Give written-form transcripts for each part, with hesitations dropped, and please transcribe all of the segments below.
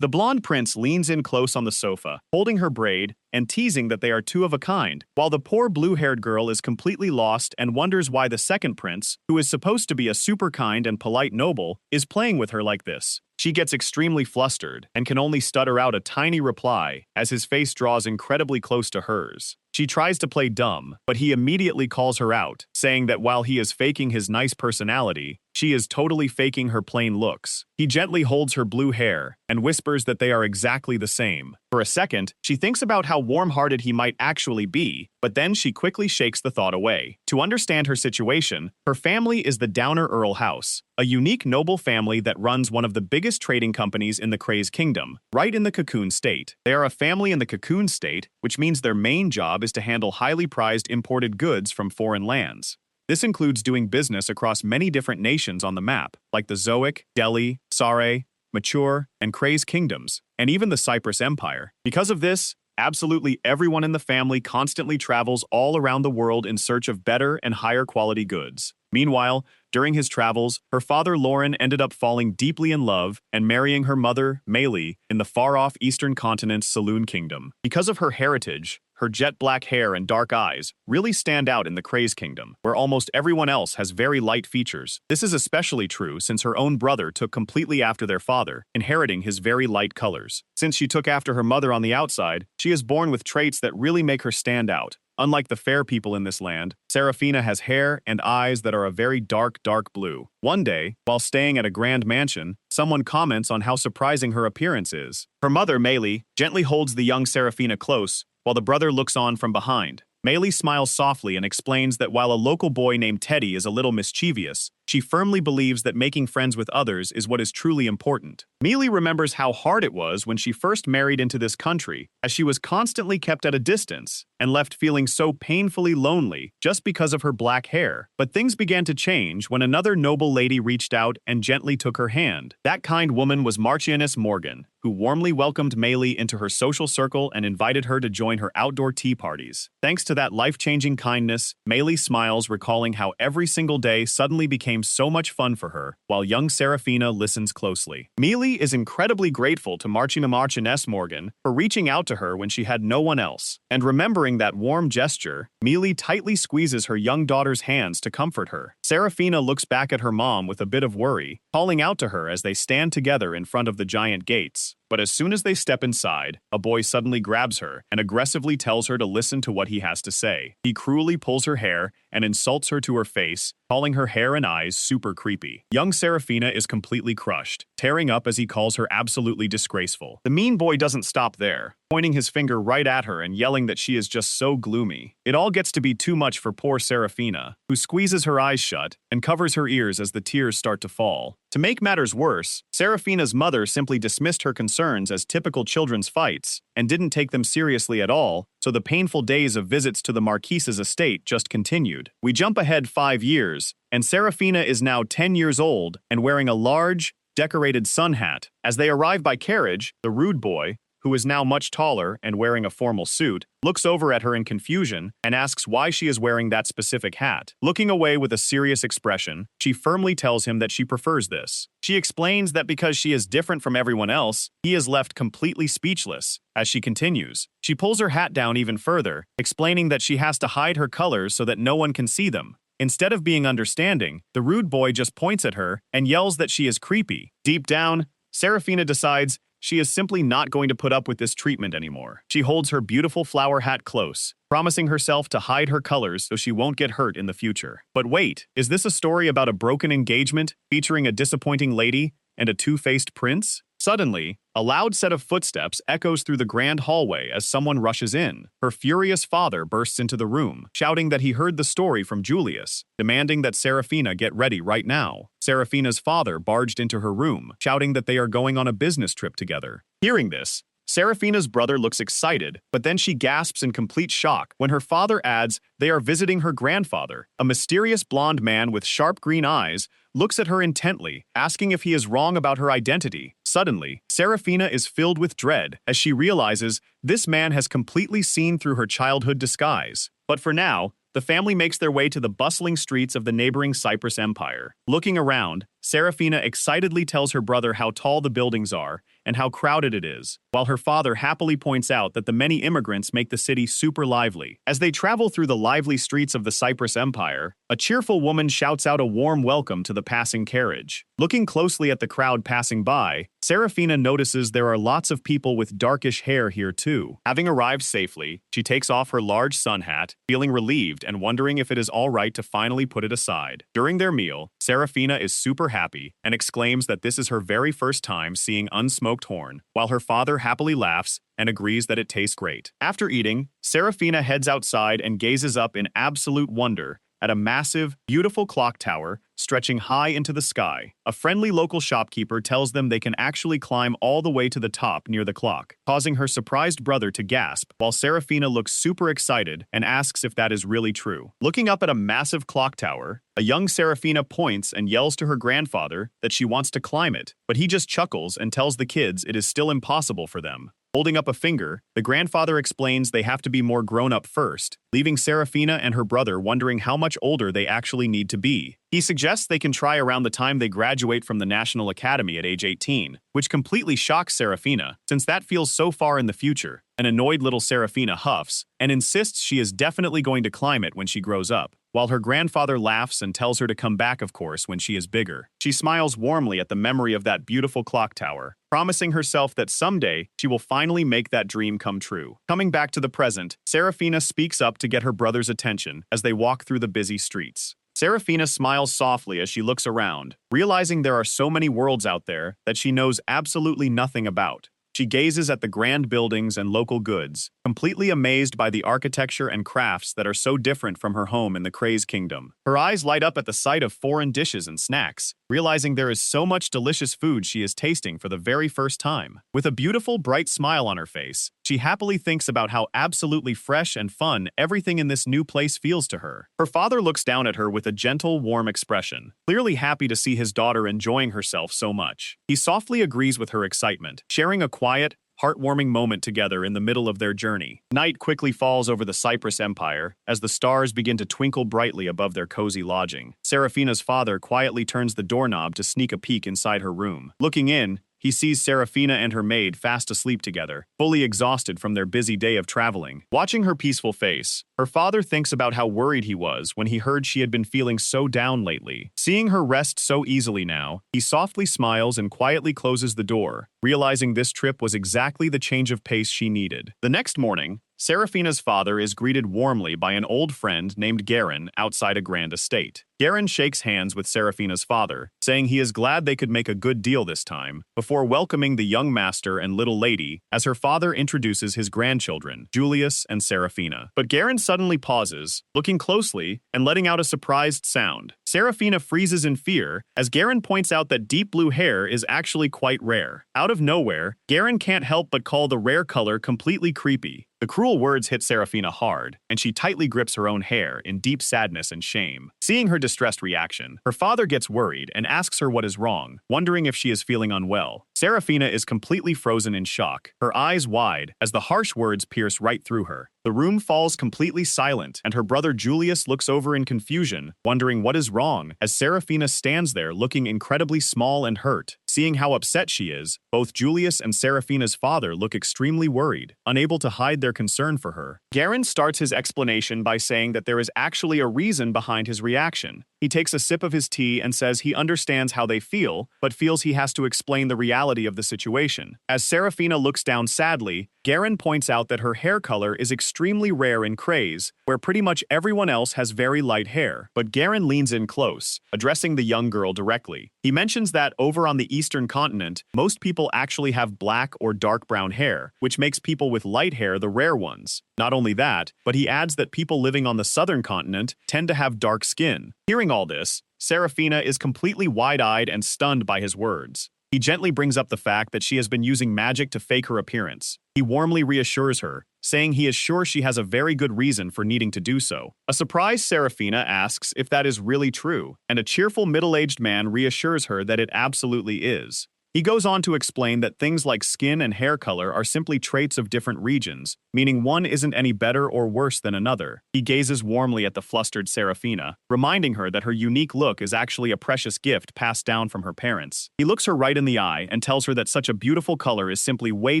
The blonde prince leans in close on the sofa, holding her braid and teasing that they are two of a kind, while the poor blue-haired girl is completely lost and wonders why the second prince, who is supposed to be a super kind and polite noble, is playing with her like this. She gets extremely flustered and can only stutter out a tiny reply as his face draws incredibly close to hers. She tries to play dumb, but he immediately calls her out, saying that while he is faking his nice personality, she is totally faking her plain looks. He gently holds her blue hair and whispers that they are exactly the same. For a second, she thinks about how warm-hearted he might actually be, but then she quickly shakes the thought away. To understand her situation, her family is the Downer Earl House, a unique noble family that runs one of the biggest trading companies in the Craze Kingdom, right in the Cocoon State. They are a family in the Cocoon State, which means their main job is to handle highly prized imported goods from foreign lands. This includes doing business across many different nations on the map, like the Zoic, Delhi, Sare, Mature, and Craze Kingdoms, and even the Cyprus Empire. Because of this, absolutely everyone in the family constantly travels all around the world in search of better and higher quality goods. Meanwhile, during his travels, her father Lauren ended up falling deeply in love and marrying her mother, Meili, in the far-off Eastern Continent's Saloon Kingdom. Because of her heritage, her jet-black hair and dark eyes really stand out in the Craze Kingdom, where almost everyone else has very light features. This is especially true since her own brother took completely after their father, inheriting his very light colors. Since she took after her mother on the outside, she is born with traits that really make her stand out. Unlike the fair people in this land, Serafina has hair and eyes that are a very dark blue. One day, while staying at a grand mansion, someone comments on how surprising her appearance is. Her mother, Meili, gently holds the young Serafina close, while the brother looks on from behind. Meili smiles softly and explains that while a local boy named Teddy is a little mischievous, she firmly believes that making friends with others is what is truly important. Meili remembers how hard it was when she first married into this country, as she was constantly kept at a distance and left feeling so painfully lonely just because of her black hair. But things began to change when another noble lady reached out and gently took her hand. That kind woman was Marchioness Morgan, who warmly welcomed Meili into her social circle and invited her to join her outdoor tea parties. Thanks to that life-changing kindness, Meili smiles, recalling how every single day suddenly became so much fun for her, while young Serafina listens closely. Meili is incredibly grateful to Marchioness Morgan for reaching out to her when she had no one else. And remembering that warm gesture, Meili tightly squeezes her young daughter's hands to comfort her. Serafina looks back at her mom with a bit of worry, calling out to her as they stand together in front of the giant gates. But as soon as they step inside, a boy suddenly grabs her and aggressively tells her to listen to what he has to say. He cruelly pulls her hair and insults her to her face, calling her hair and eyes super creepy. Young Serafina is completely crushed, tearing up as he calls her absolutely disgraceful. The mean boy doesn't stop there, pointing his finger right at her and yelling that she is just so gloomy. It all gets to be too much for poor Serafina, who squeezes her eyes shut and covers her ears as the tears start to fall. To make matters worse, Serafina's mother simply dismissed her concerns as typical children's fights and didn't take them seriously at all, so the painful days of visits to the Marquise's estate just continued. We jump ahead 5 years, and Serafina is now 10 years old and wearing a large, decorated sun hat. As they arrive by carriage, the rude boy, who is now much taller and wearing a formal suit, looks over at her in confusion and asks why she is wearing that specific hat. Looking away with a serious expression, she firmly tells him that she prefers this. She explains that because she is different from everyone else, he is left completely speechless. As she continues, she pulls her hat down even further, explaining that she has to hide her colors so that no one can see them. Instead of being understanding, the rude boy just points at her and yells that she is creepy. Deep down, Serafina decides she is simply not going to put up with this treatment anymore. She holds her beautiful flower hat close, promising herself to hide her colors so she won't get hurt in the future. But wait, is this a story about a broken engagement featuring a disappointing lady and a two-faced prince? Suddenly, a loud set of footsteps echoes through the grand hallway as someone rushes in. Her furious father bursts into the room, shouting that he heard the story from Julius, demanding that Serafina get ready right now. Serafina's father barged into her room, shouting that they are going on a business trip together. Hearing this, Serafina's brother looks excited, but then she gasps in complete shock when her father adds they are visiting her grandfather. A mysterious blonde man with sharp green eyes looks at her intently, asking if he is wrong about her identity. Suddenly, Serafina is filled with dread as she realizes this man has completely seen through her childhood disguise. But for now, the family makes their way to the bustling streets of the neighboring Cyprus Empire. Looking around, Serafina excitedly tells her brother how tall the buildings are and how crowded it is, while her father happily points out that the many immigrants make the city super lively. As they travel through the lively streets of the Cyprus Empire, a cheerful woman shouts out a warm welcome to the passing carriage. Looking closely at the crowd passing by, Serafina notices there are lots of people with darkish hair here too. Having arrived safely, she takes off her large sun hat, feeling relieved and wondering if it is all right to finally put it aside. During their meal, Serafina is super happy and exclaims that this is her very first time seeing unsmoked horn, while her father happily laughs and agrees that it tastes great. After eating, Serafina heads outside and gazes up in absolute wonder at a massive, beautiful clock tower stretching high into the sky. A friendly local shopkeeper tells them they can actually climb all the way to the top near the clock, causing her surprised brother to gasp, while Serafina looks super excited and asks if that is really true. Looking up at a massive clock tower, a young Serafina points and yells to her grandfather that she wants to climb it, but he just chuckles and tells the kids it is still impossible for them. Holding up a finger, the grandfather explains they have to be more grown up first, leaving Serafina and her brother wondering how much older they actually need to be. He suggests they can try around the time they graduate from the National Academy at age 18, which completely shocks Serafina, since that feels so far in the future. An annoyed little Serafina huffs and insists she is definitely going to climb it when she grows up, while her grandfather laughs and tells her to come back, of course, when she is bigger. She smiles warmly at the memory of that beautiful clock tower, promising herself that someday she will finally make that dream come true. Coming back to the present, Serafina speaks up to get her brother's attention as they walk through the busy streets. Serafina smiles softly as she looks around, realizing there are so many worlds out there that she knows absolutely nothing about. She gazes at the grand buildings and local goods, completely amazed by the architecture and crafts that are so different from her home in the Craze Kingdom. Her eyes light up at the sight of foreign dishes and snacks, realizing there is so much delicious food she is tasting for the very first time. With a beautiful, bright smile on her face, she happily thinks about how absolutely fresh and fun everything in this new place feels to her. Her father looks down at her with a gentle, warm expression, clearly happy to see his daughter enjoying herself so much. He softly agrees with her excitement, sharing a quiet, heartwarming moment together in the middle of their journey. Night quickly falls over the Cyprus Empire as the stars begin to twinkle brightly above their cozy lodging. Serafina's father quietly turns the doorknob to sneak a peek inside her room. Looking in, he sees Serafina and her maid fast asleep together, fully exhausted from their busy day of traveling. Watching her peaceful face, her father thinks about how worried he was when he heard she had been feeling so down lately. Seeing her rest so easily now, he softly smiles and quietly closes the door, realizing this trip was exactly the change of pace she needed. The next morning, Serafina's father is greeted warmly by an old friend named Garen outside a grand estate. Garen shakes hands with Serafina's father, saying he is glad they could make a good deal this time, before welcoming the young master and little lady as her father introduces his grandchildren, Julius and Serafina. But Garen suddenly pauses, looking closely and letting out a surprised sound. Serafina freezes in fear as Garen points out that deep blue hair is actually quite rare. Out of nowhere, Garen can't help but call the rare color completely creepy. The cruel words hit Serafina hard, and she tightly grips her own hair in deep sadness and shame. Seeing her distressed reaction, her father gets worried and asks her what is wrong, wondering if she is feeling unwell. Serafina is completely frozen in shock, her eyes wide as the harsh words pierce right through her. The room falls completely silent, and her brother Julius looks over in confusion, wondering what is wrong, as Serafina stands there looking incredibly small and hurt. Seeing how upset she is, both Julius and Serafina's father look extremely worried, unable to hide their concern for her. Garen starts his explanation by saying that there is actually a reason behind his reaction. He takes a sip of his tea and says he understands how they feel, but feels he has to explain the reality of the situation. As Serafina looks down sadly, Garen points out that her hair color is extremely rare in Craze, where pretty much everyone else has very light hair. But Garen leans in close, addressing the young girl directly. He mentions that over on the Eastern continent, most people actually have black or dark brown hair, which makes people with light hair the rare ones. Not only that, but he adds that people living on the Southern continent tend to have dark skin. Hearing all this, Serafina is completely wide-eyed and stunned by his words. He gently brings up the fact that she has been using magic to fake her appearance. He warmly reassures her, saying he is sure she has a very good reason for needing to do so. A surprised Serafina asks if that is really true, and a cheerful middle-aged man reassures her that it absolutely is. He goes on to explain that things like skin and hair color are simply traits of different regions, meaning one isn't any better or worse than another. He gazes warmly at the flustered Serafina, reminding her that her unique look is actually a precious gift passed down from her parents. He looks her right in the eye and tells her that such a beautiful color is simply way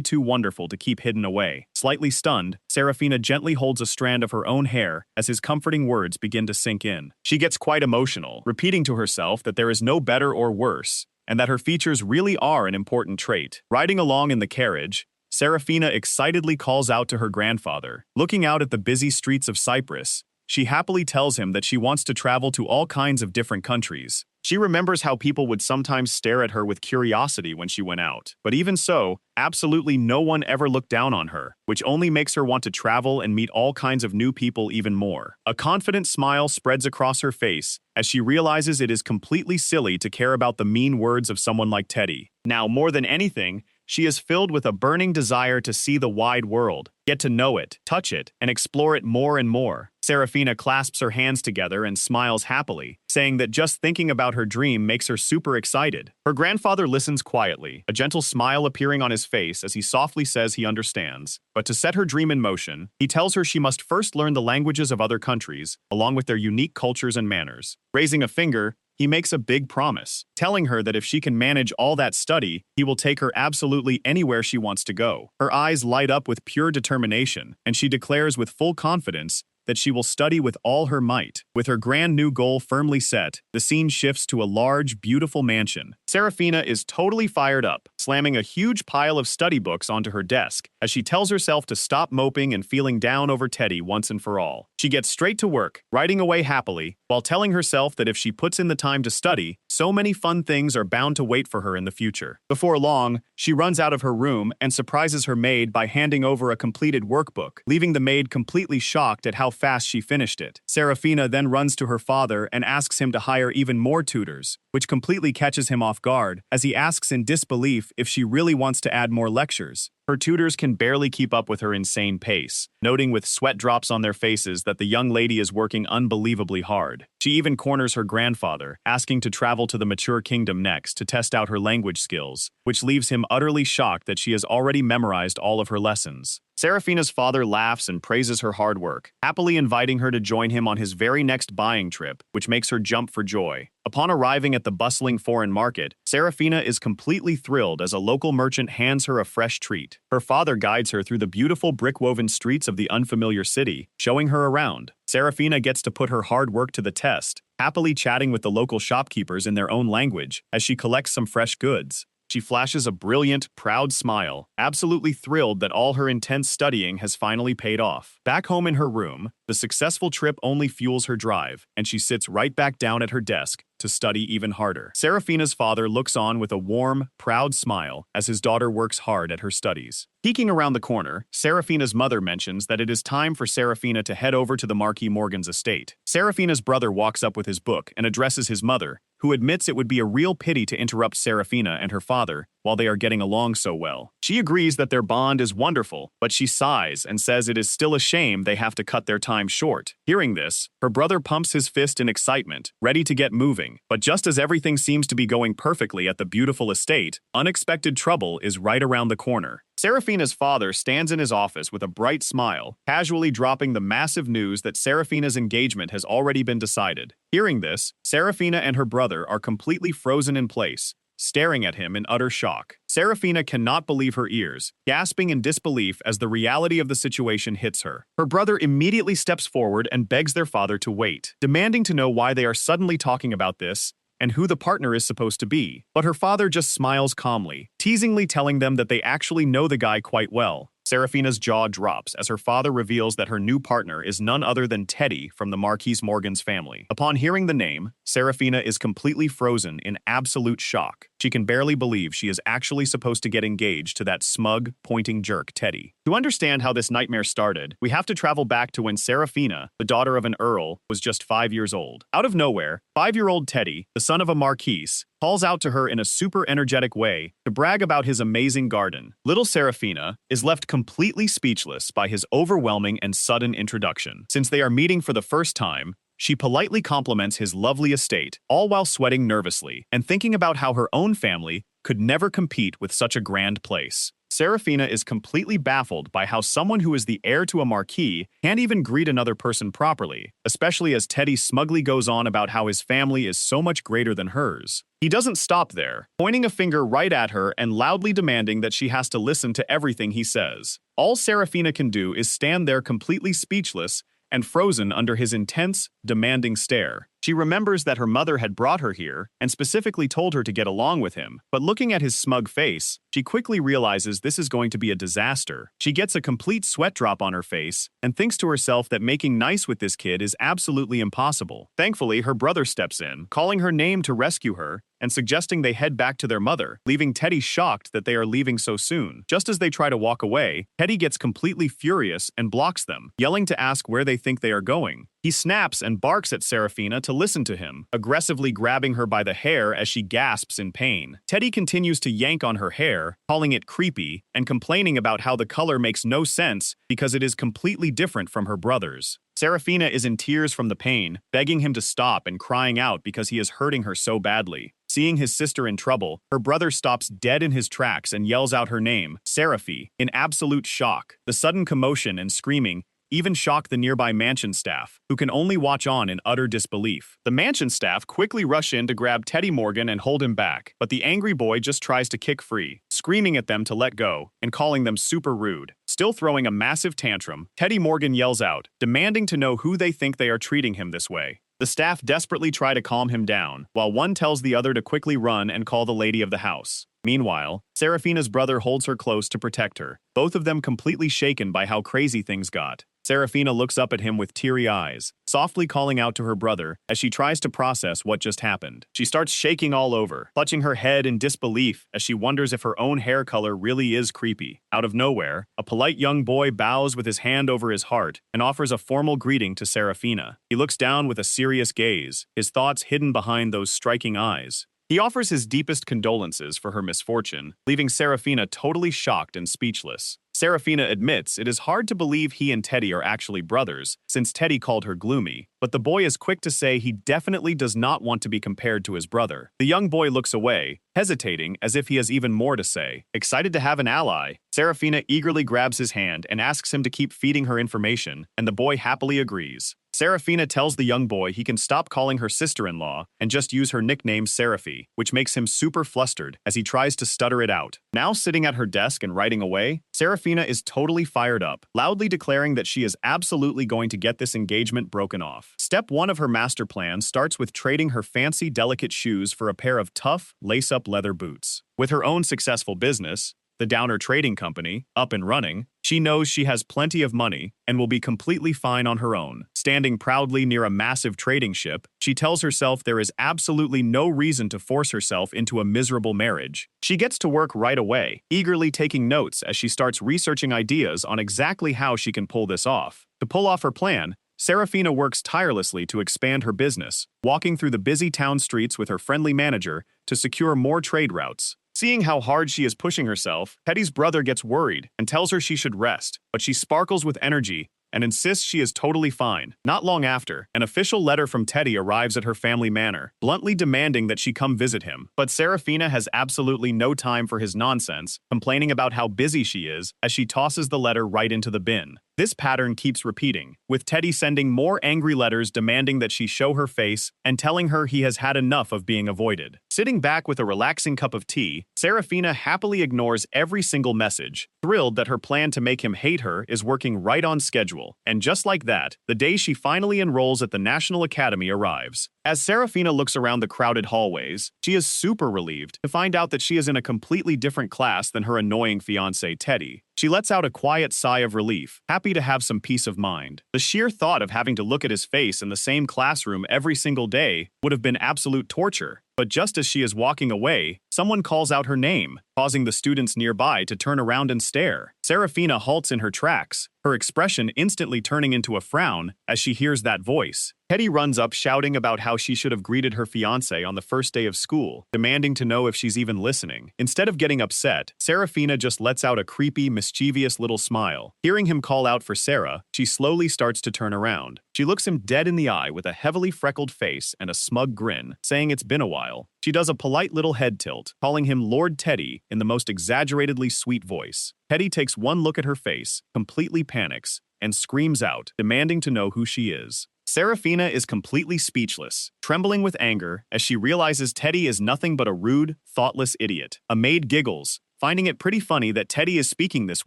too wonderful to keep hidden away. Slightly stunned, Serafina gently holds a strand of her own hair as his comforting words begin to sink in. She gets quite emotional, repeating to herself that there is no better or worse, and that her features really are an important trait. Riding along in the carriage, Serafina excitedly calls out to her grandfather. Looking out at the busy streets of Cyprus, she happily tells him that she wants to travel to all kinds of different countries. She remembers how people would sometimes stare at her with curiosity when she went out. But even so, absolutely no one ever looked down on her, which only makes her want to travel and meet all kinds of new people even more. A confident smile spreads across her face as she realizes it is completely silly to care about the mean words of someone like Teddy. Now, more than anything, she is filled with a burning desire to see the wide world, get to know it, touch it, and explore it more and more. Serafina clasps her hands together and smiles happily, saying that just thinking about her dream makes her super excited. Her grandfather listens quietly, a gentle smile appearing on his face as he softly says he understands. But to set her dream in motion, he tells her she must first learn the languages of other countries, along with their unique cultures and manners. Raising a finger, he makes a big promise, telling her that if she can manage all that study, he will take her absolutely anywhere she wants to go. Her eyes light up with pure determination, and she declares with full confidence that she will study with all her might. With her grand new goal firmly set, the scene shifts to a large, beautiful mansion. Serafina is totally fired up, slamming a huge pile of study books onto her desk as she tells herself to stop moping and feeling down over Teddy once and for all. She gets straight to work, writing away happily, while telling herself that if she puts in the time to study, so many fun things are bound to wait for her in the future. Before long, she runs out of her room and surprises her maid by handing over a completed workbook, leaving the maid completely shocked at how fast she finished it. Serafina then runs to her father and asks him to hire even more tutors, which completely catches him off guard as he asks in disbelief if she really wants to add more lectures. Her tutors can barely keep up with her insane pace, noting with sweat drops on their faces that the young lady is working unbelievably hard. She even corners her grandfather, asking to travel to the mature kingdom next to test out her language skills, which leaves him utterly shocked that she has already memorized all of her lessons. Serafina's father laughs and praises her hard work, happily inviting her to join him on his very next buying trip, which makes her jump for joy. Upon arriving at the bustling foreign market, Serafina is completely thrilled as a local merchant hands her a fresh treat. Her father guides her through the beautiful brick-woven streets of the unfamiliar city, showing her around. Serafina gets to put her hard work to the test, happily chatting with the local shopkeepers in their own language as she collects some fresh goods. She flashes a brilliant, proud smile, absolutely thrilled that all her intense studying has finally paid off. Back home in her room, the successful trip only fuels her drive, and she sits right back down at her desk to study even harder. Serafina's father looks on with a warm, proud smile as his daughter works hard at her studies. Peeking around the corner, Serafina's mother mentions that it is time for Serafina to head over to the Marquis Morgan's estate. Serafina's brother walks up with his book and addresses his mother, who admits it would be a real pity to interrupt Serafina and her father while they are getting along so well. She agrees that their bond is wonderful, but she sighs and says it is still a shame they have to cut their time short. Hearing this, her brother pumps his fist in excitement, ready to get moving. But just as everything seems to be going perfectly at the beautiful estate, unexpected trouble is right around the corner. Serafina's father stands in his office with a bright smile, casually dropping the massive news that Serafina's engagement has already been decided. Hearing this, Serafina and her brother are completely frozen in place, staring at him in utter shock. Serafina cannot believe her ears, gasping in disbelief as the reality of the situation hits her. Her brother immediately steps forward and begs their father to wait, demanding to know why they are suddenly talking about this and who the partner is supposed to be. But her father just smiles calmly, teasingly telling them that they actually know the guy quite well. Serafina's jaw drops as her father reveals that her new partner is none other than Teddy from the Marquis Morgan's family. Upon hearing the name, Serafina is completely frozen in absolute shock. She can barely believe she is actually supposed to get engaged to that smug, pointing jerk Teddy. To understand how this nightmare started, we have to travel back to when Serafina, the daughter of an earl, was just 5 years old. Out of nowhere, 5-year-old Teddy, the son of a marquis, calls out to her in a super energetic way to brag about his amazing garden. Little Serafina is left completely speechless by his overwhelming and sudden introduction. Since they are meeting for the first time, she politely compliments his lovely estate, all while sweating nervously and thinking about how her own family could never compete with such a grand place. Serafina is completely baffled by how someone who is the heir to a marquis can't even greet another person properly, especially as Teddy smugly goes on about how his family is so much greater than hers. He doesn't stop there, pointing a finger right at her and loudly demanding that she has to listen to everything he says. All Serafina can do is stand there completely speechless and frozen under his intense, demanding stare. She remembers that her mother had brought her here and specifically told her to get along with him, but looking at his smug face, she quickly realizes this is going to be a disaster. She gets a complete sweat drop on her face and thinks to herself that making nice with this kid is absolutely impossible. Thankfully, her brother steps in, calling her name to rescue her and suggesting they head back to their mother, leaving Teddy shocked that they are leaving so soon. Just as they try to walk away, Teddy gets completely furious and blocks them, yelling to ask where they think they are going. He snaps and barks at Serafina to listen to him, aggressively grabbing her by the hair as she gasps in pain. Teddy continues to yank on her hair, calling it creepy, and complaining about how the color makes no sense because it is completely different from her brother's. Serafina is in tears from the pain, begging him to stop and crying out because he is hurting her so badly. Seeing his sister in trouble, her brother stops dead in his tracks and yells out her name, Seraphi, in absolute shock. The sudden commotion and screaming even shock the nearby mansion staff, who can only watch on in utter disbelief. The mansion staff quickly rush in to grab Teddy Morgan and hold him back, but the angry boy just tries to kick free, screaming at them to let go and calling them super rude. Still throwing a massive tantrum, Teddy Morgan yells out, demanding to know who they think they are treating him this way. The staff desperately try to calm him down, while one tells the other to quickly run and call the lady of the house. Meanwhile, Serafina's brother holds her close to protect her, both of them completely shaken by how crazy things got. Serafina looks up at him with teary eyes, softly calling out to her brother as she tries to process what just happened. She starts shaking all over, clutching her head in disbelief as she wonders if her own hair color really is creepy. Out of nowhere, a polite young boy bows with his hand over his heart and offers a formal greeting to Serafina. He looks down with a serious gaze, his thoughts hidden behind those striking eyes. He offers his deepest condolences for her misfortune, leaving Serafina totally shocked and speechless. Serafina admits it is hard to believe he and Teddy are actually brothers, since Teddy called her gloomy, but the boy is quick to say he definitely does not want to be compared to his brother. The young boy looks away, hesitating as if he has even more to say. Excited to have an ally, Serafina eagerly grabs his hand and asks him to keep feeding her information, and the boy happily agrees. Serafina tells the young boy he can stop calling her sister-in-law and just use her nickname Seraphi, which makes him super flustered as he tries to stutter it out. Now sitting at her desk and writing away, Serafina is totally fired up, loudly declaring that she is absolutely going to get this engagement broken off. Step 1 of her master plan starts with trading her fancy, delicate shoes for a pair of tough, lace-up leather boots. With her own successful business, the Downer Trading Company, up and running, she knows she has plenty of money and will be completely fine on her own. Standing proudly near a massive trading ship, she tells herself there is absolutely no reason to force herself into a miserable marriage. She gets to work right away, eagerly taking notes as she starts researching ideas on exactly how she can pull this off. To pull off her plan, Serafina works tirelessly to expand her business, walking through the busy town streets with her friendly manager to secure more trade routes. Seeing how hard she is pushing herself, Teddy's brother gets worried and tells her she should rest, but she sparkles with energy and insists she is totally fine. Not long after, an official letter from Teddy arrives at her family manor, bluntly demanding that she come visit him. But Serafina has absolutely no time for his nonsense, complaining about how busy she is as she tosses the letter right into the bin. This pattern keeps repeating, with Teddy sending more angry letters demanding that she show her face and telling her he has had enough of being avoided. Sitting back with a relaxing cup of tea, Serafina happily ignores every single message, thrilled that her plan to make him hate her is working right on schedule. And just like that, the day she finally enrolls at the National Academy arrives. As Serafina looks around the crowded hallways, she is super relieved to find out that she is in a completely different class than her annoying fiancé Teddy. She lets out a quiet sigh of relief, happy to have some peace of mind. The sheer thought of having to look at his face in the same classroom every single day would have been absolute torture. But just as she is walking away, someone calls out her name, causing the students nearby to turn around and stare. Serafina halts in her tracks, her expression instantly turning into a frown as she hears that voice. Teddy runs up shouting about how she should have greeted her fiancé on the first day of school, demanding to know if she's even listening. Instead of getting upset, Serafina just lets out a creepy, mischievous little smile. Hearing him call out for Sarah, she slowly starts to turn around. She looks him dead in the eye with a heavily freckled face and a smug grin, saying it's been a while. She She does a polite little head tilt, calling him Lord Teddy in the most exaggeratedly sweet voice. Teddy takes one look at her face, completely panics, and screams out, demanding to know who she is. Serafina is completely speechless, trembling with anger as she realizes Teddy is nothing but a rude, thoughtless idiot. A maid giggles, finding it pretty funny that Teddy is speaking this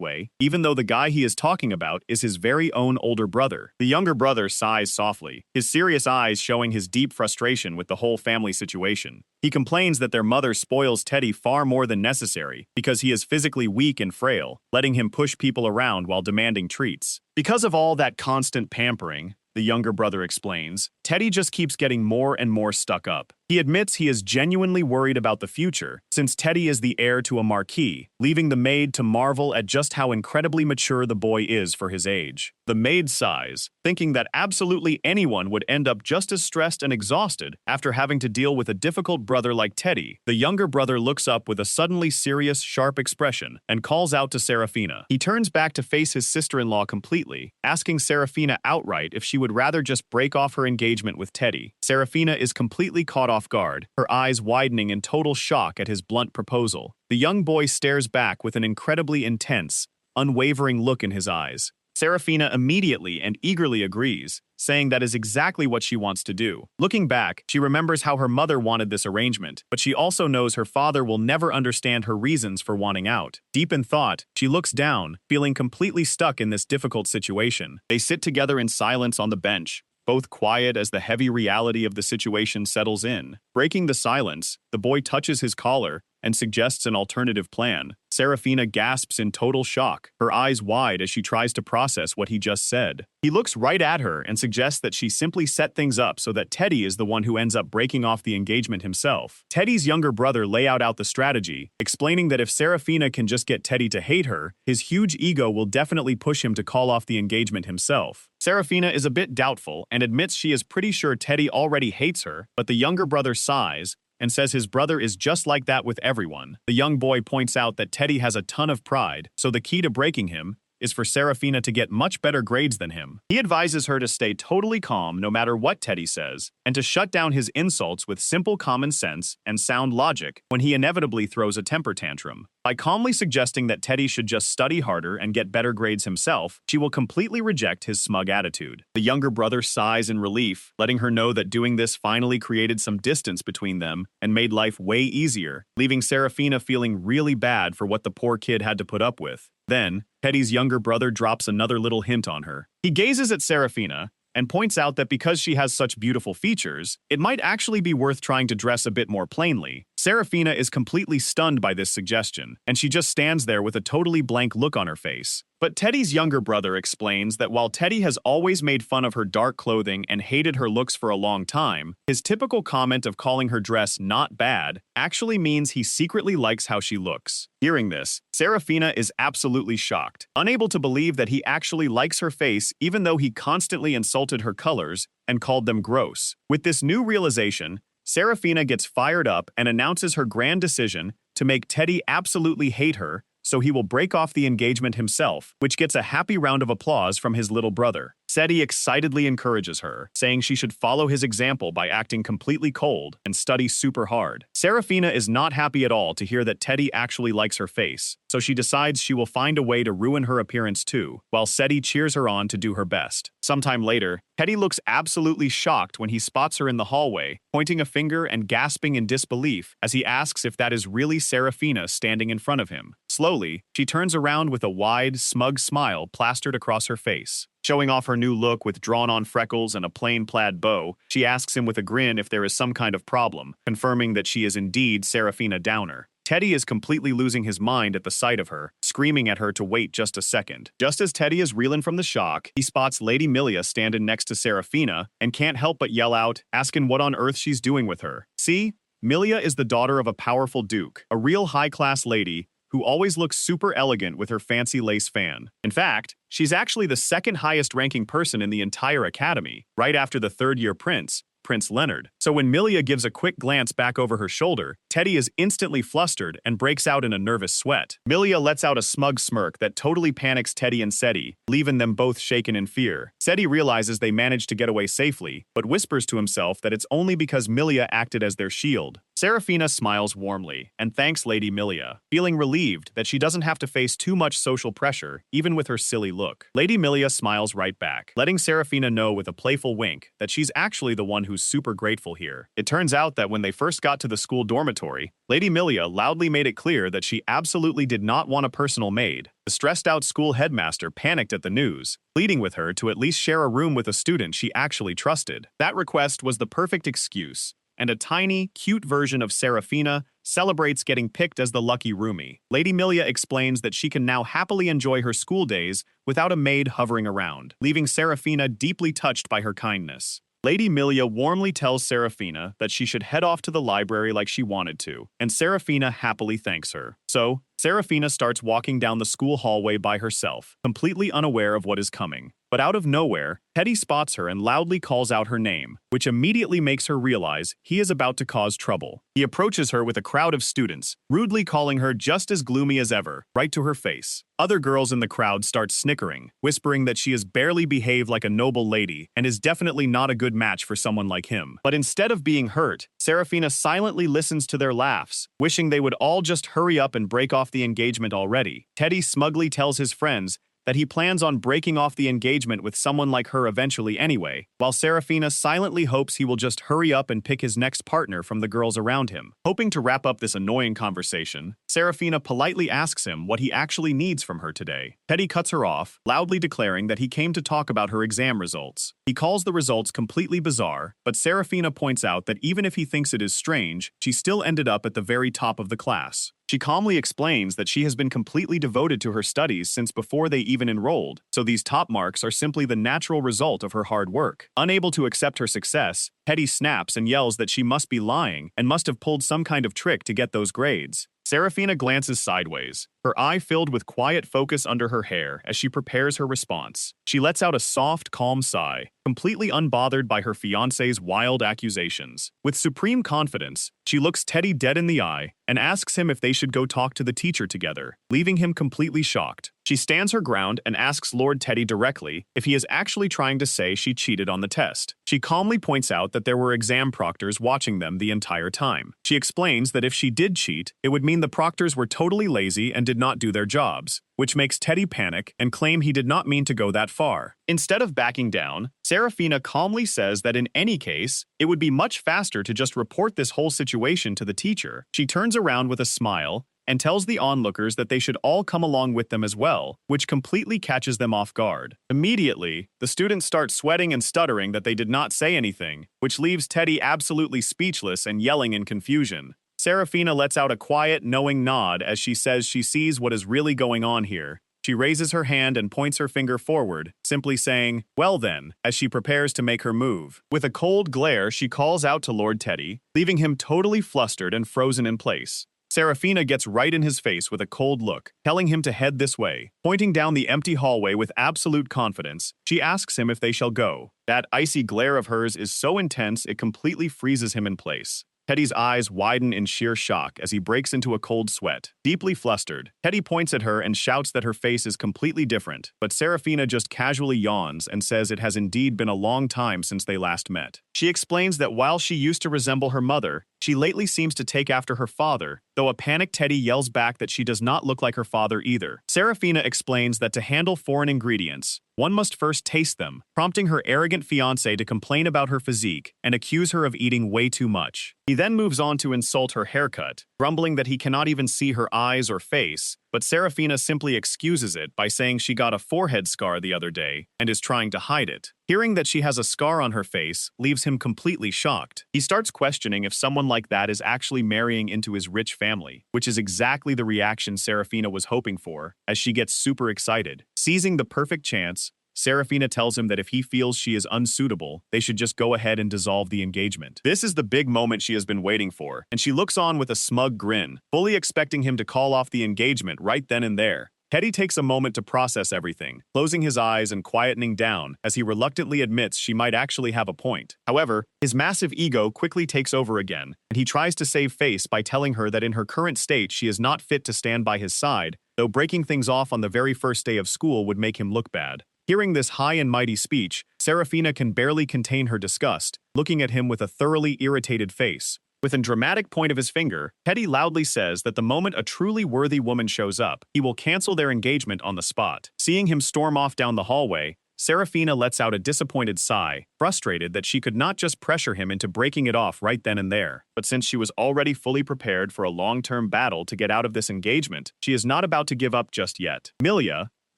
way, even though the guy he is talking about is his very own older brother. The younger brother sighs softly, his serious eyes showing his deep frustration with the whole family situation. He complains that their mother spoils Teddy far more than necessary because he is physically weak and frail, letting him push people around while demanding treats. Because of all that constant pampering, the younger brother explains, Teddy just keeps getting more and more stuck up. He admits he is genuinely worried about the future, since Teddy is the heir to a marquis, leaving the maid to marvel at just how incredibly mature the boy is for his age. The maid sighs, thinking that absolutely anyone would end up just as stressed and exhausted after having to deal with a difficult brother like Teddy. The younger brother looks up with a suddenly serious, sharp expression and calls out to Serafina. He turns back to face his sister-in-law completely, asking Serafina outright if she would rather just break off her engagement with Teddy. Serafina is completely caught off guard, her eyes widening in total shock at his blunt proposal. The young boy stares back with an incredibly intense, unwavering look in his eyes. Serafina immediately and eagerly agrees, saying that is exactly what she wants to do. Looking back, she remembers how her mother wanted this arrangement, but she also knows her father will never understand her reasons for wanting out. Deep in thought, she looks down, feeling completely stuck in this difficult situation. They sit together in silence on the bench, both quiet as the heavy reality of the situation settles in. Breaking the silence, the boy touches his collar and suggests an alternative plan. Serafina gasps in total shock, her eyes wide as she tries to process what he just said. He looks right at her and suggests that she simply set things up so that Teddy is the one who ends up breaking off the engagement himself. Teddy's younger brother lays out the strategy, explaining that if Serafina can just get Teddy to hate her, his huge ego will definitely push him to call off the engagement himself. Serafina is a bit doubtful and admits she is pretty sure Teddy already hates her, but the younger brother sighs and says his brother is just like that with everyone. The young boy points out that Teddy has a ton of pride, so the key to breaking him is for Serafina to get much better grades than him. He advises her to stay totally calm no matter what Teddy says, and to shut down his insults with simple common sense and sound logic when he inevitably throws a temper tantrum. By calmly suggesting that Teddy should just study harder and get better grades himself, she will completely reject his smug attitude. The younger brother sighs in relief, letting her know that doing this finally created some distance between them and made life way easier, leaving Serafina feeling really bad for what the poor kid had to put up with. Then, Teddy's younger brother drops another little hint on her. He gazes at Serafina and points out that because she has such beautiful features, it might actually be worth trying to dress a bit more plainly. Serafina is completely stunned by this suggestion, and she just stands there with a totally blank look on her face. But Teddy's younger brother explains that while Teddy has always made fun of her dark clothing and hated her looks for a long time, his typical comment of calling her dress not bad actually means he secretly likes how she looks. Hearing this, Serafina is absolutely shocked, unable to believe that he actually likes her face even though he constantly insulted her colors and called them gross. With this new realization, Serafina gets fired up and announces her grand decision to make Teddy absolutely hate her, so he will break off the engagement himself, which gets a happy round of applause from his little brother. Teddy excitedly encourages her, saying she should follow his example by acting completely cold and study super hard. Serafina is not happy at all to hear that Teddy actually likes her face, so she decides she will find a way to ruin her appearance too, while Teddy cheers her on to do her best. Sometime later, Teddy looks absolutely shocked when he spots her in the hallway, pointing a finger and gasping in disbelief as he asks if that is really Serafina standing in front of him. Slowly, she turns around with a wide, smug smile plastered across her face. Showing off her new look with drawn-on freckles and a plain plaid bow, she asks him with a grin if there is some kind of problem, confirming that she is indeed Serafina Downer. Teddy is completely losing his mind at the sight of her, screaming at her to wait just a second. Just as Teddy is reeling from the shock, he spots Lady Milia standing next to Serafina and can't help but yell out, asking what on earth she's doing with her. See? Milia is the daughter of a powerful duke, a real high-class lady who always looks super elegant with her fancy lace fan. In fact, she's actually the second highest ranking person in the entire academy, right after the third-year prince, Prince Leonard. So when Milia gives a quick glance back over her shoulder, Teddy is instantly flustered and breaks out in a nervous sweat. Milia lets out a smug smirk that totally panics Teddy and Seti, leaving them both shaken in fear. Seti realizes they managed to get away safely, but whispers to himself that it's only because Milia acted as their shield. Serafina smiles warmly and thanks Lady Milia, feeling relieved that she doesn't have to face too much social pressure, even with her silly look. Lady Milia smiles right back, letting Serafina know with a playful wink that she's actually the one who's super grateful here. It turns out that when they first got to the school dormitory, Lady Milia loudly made it clear that she absolutely did not want a personal maid. The stressed-out school headmaster panicked at the news, pleading with her to at least share a room with a student she actually trusted. That request was the perfect excuse, and a tiny, cute version of Serafina celebrates getting picked as the lucky roomie. Lady Milia explains that she can now happily enjoy her school days without a maid hovering around, leaving Serafina deeply touched by her kindness. Lady Milia warmly tells Serafina that she should head off to the library like she wanted to, and Serafina happily thanks her. So, Serafina starts walking down the school hallway by herself, completely unaware of what is coming. But out of nowhere, Teddy spots her and loudly calls out her name, which immediately makes her realize he is about to cause trouble. He approaches her with a crowd of students, rudely calling her just as gloomy as ever, right to her face. Other girls in the crowd start snickering, whispering that she has barely behaved like a noble lady and is definitely not a good match for someone like him. But instead of being hurt, Serafina silently listens to their laughs, wishing they would all just hurry up and break off the engagement already. Teddy smugly tells his friends that he plans on breaking off the engagement with someone like her eventually anyway, while Serafina silently hopes he will just hurry up and pick his next partner from the girls around him. Hoping to wrap up this annoying conversation, Serafina politely asks him what he actually needs from her today. Teddy cuts her off, loudly declaring that he came to talk about her exam results. He calls the results completely bizarre, but Serafina points out that even if he thinks it is strange, she still ended up at the very top of the class. She calmly explains that she has been completely devoted to her studies since before they even enrolled, so these top marks are simply the natural result of her hard work. Unable to accept her success, Teddy snaps and yells that she must be lying and must have pulled some kind of trick to get those grades. Serafina glances sideways, her eye filled with quiet focus under her hair as she prepares her response. She lets out a soft, calm sigh, completely unbothered by her fiancé's wild accusations. With supreme confidence, she looks Teddy dead in the eye and asks him if they should go talk to the teacher together, leaving him completely shocked. She stands her ground and asks Lord Teddy directly if he is actually trying to say she cheated on the test. She calmly points out that there were exam proctors watching them the entire time. She explains that if she did cheat, it would mean the proctors were totally lazy and did not do their jobs, which makes Teddy panic and claim he did not mean to go that far. Instead of backing down, Serafina calmly says that in any case, it would be much faster to just report this whole situation to the teacher. She turns around with a smile and tells the onlookers that they should all come along with them as well, which completely catches them off guard. Immediately, the students start sweating and stuttering that they did not say anything, which leaves Teddy absolutely speechless and yelling in confusion. Serafina lets out a quiet, knowing nod as she says she sees what is really going on here. She raises her hand and points her finger forward, simply saying, "Well then," as she prepares to make her move. With a cold glare, she calls out to Lord Teddy, leaving him totally flustered and frozen in place. Serafina gets right in his face with a cold look, telling him to head this way. Pointing down the empty hallway with absolute confidence, she asks him if they shall go. That icy glare of hers is so intense it completely freezes him in place. Teddy's eyes widen in sheer shock as he breaks into a cold sweat. Deeply flustered, Teddy points at her and shouts that her face is completely different, but Serafina just casually yawns and says it has indeed been a long time since they last met. She explains that while she used to resemble her mother, she lately seems to take after her father, though a panicked Teddy yells back that she does not look like her father either. Serafina explains that to handle foreign ingredients, one must first taste them, prompting her arrogant fiancé to complain about her physique and accuse her of eating way too much. He then moves on to insult her haircut, grumbling that he cannot even see her eyes or face, but Serafina simply excuses it by saying she got a forehead scar the other day and is trying to hide it. Hearing that she has a scar on her face leaves him completely shocked. He starts questioning if someone like that is actually marrying into his rich family, which is exactly the reaction Serafina was hoping for, as she gets super excited. Seizing the perfect chance, Serafina tells him that if he feels she is unsuitable, they should just go ahead and dissolve the engagement. This is the big moment she has been waiting for, and she looks on with a smug grin, fully expecting him to call off the engagement right then and there. Teddy takes a moment to process everything, closing his eyes and quietening down as he reluctantly admits she might actually have a point. However, his massive ego quickly takes over again, and he tries to save face by telling her that in her current state she is not fit to stand by his side, though breaking things off on the very first day of school would make him look bad. Hearing this high and mighty speech, Serafina can barely contain her disgust, looking at him with a thoroughly irritated face. With a dramatic point of his finger, Teddy loudly says that the moment a truly worthy woman shows up, he will cancel their engagement on the spot. Seeing him storm off down the hallway, Serafina lets out a disappointed sigh, frustrated that she could not just pressure him into breaking it off right then and there. But since she was already fully prepared for a long-term battle to get out of this engagement, she is not about to give up just yet. Milia,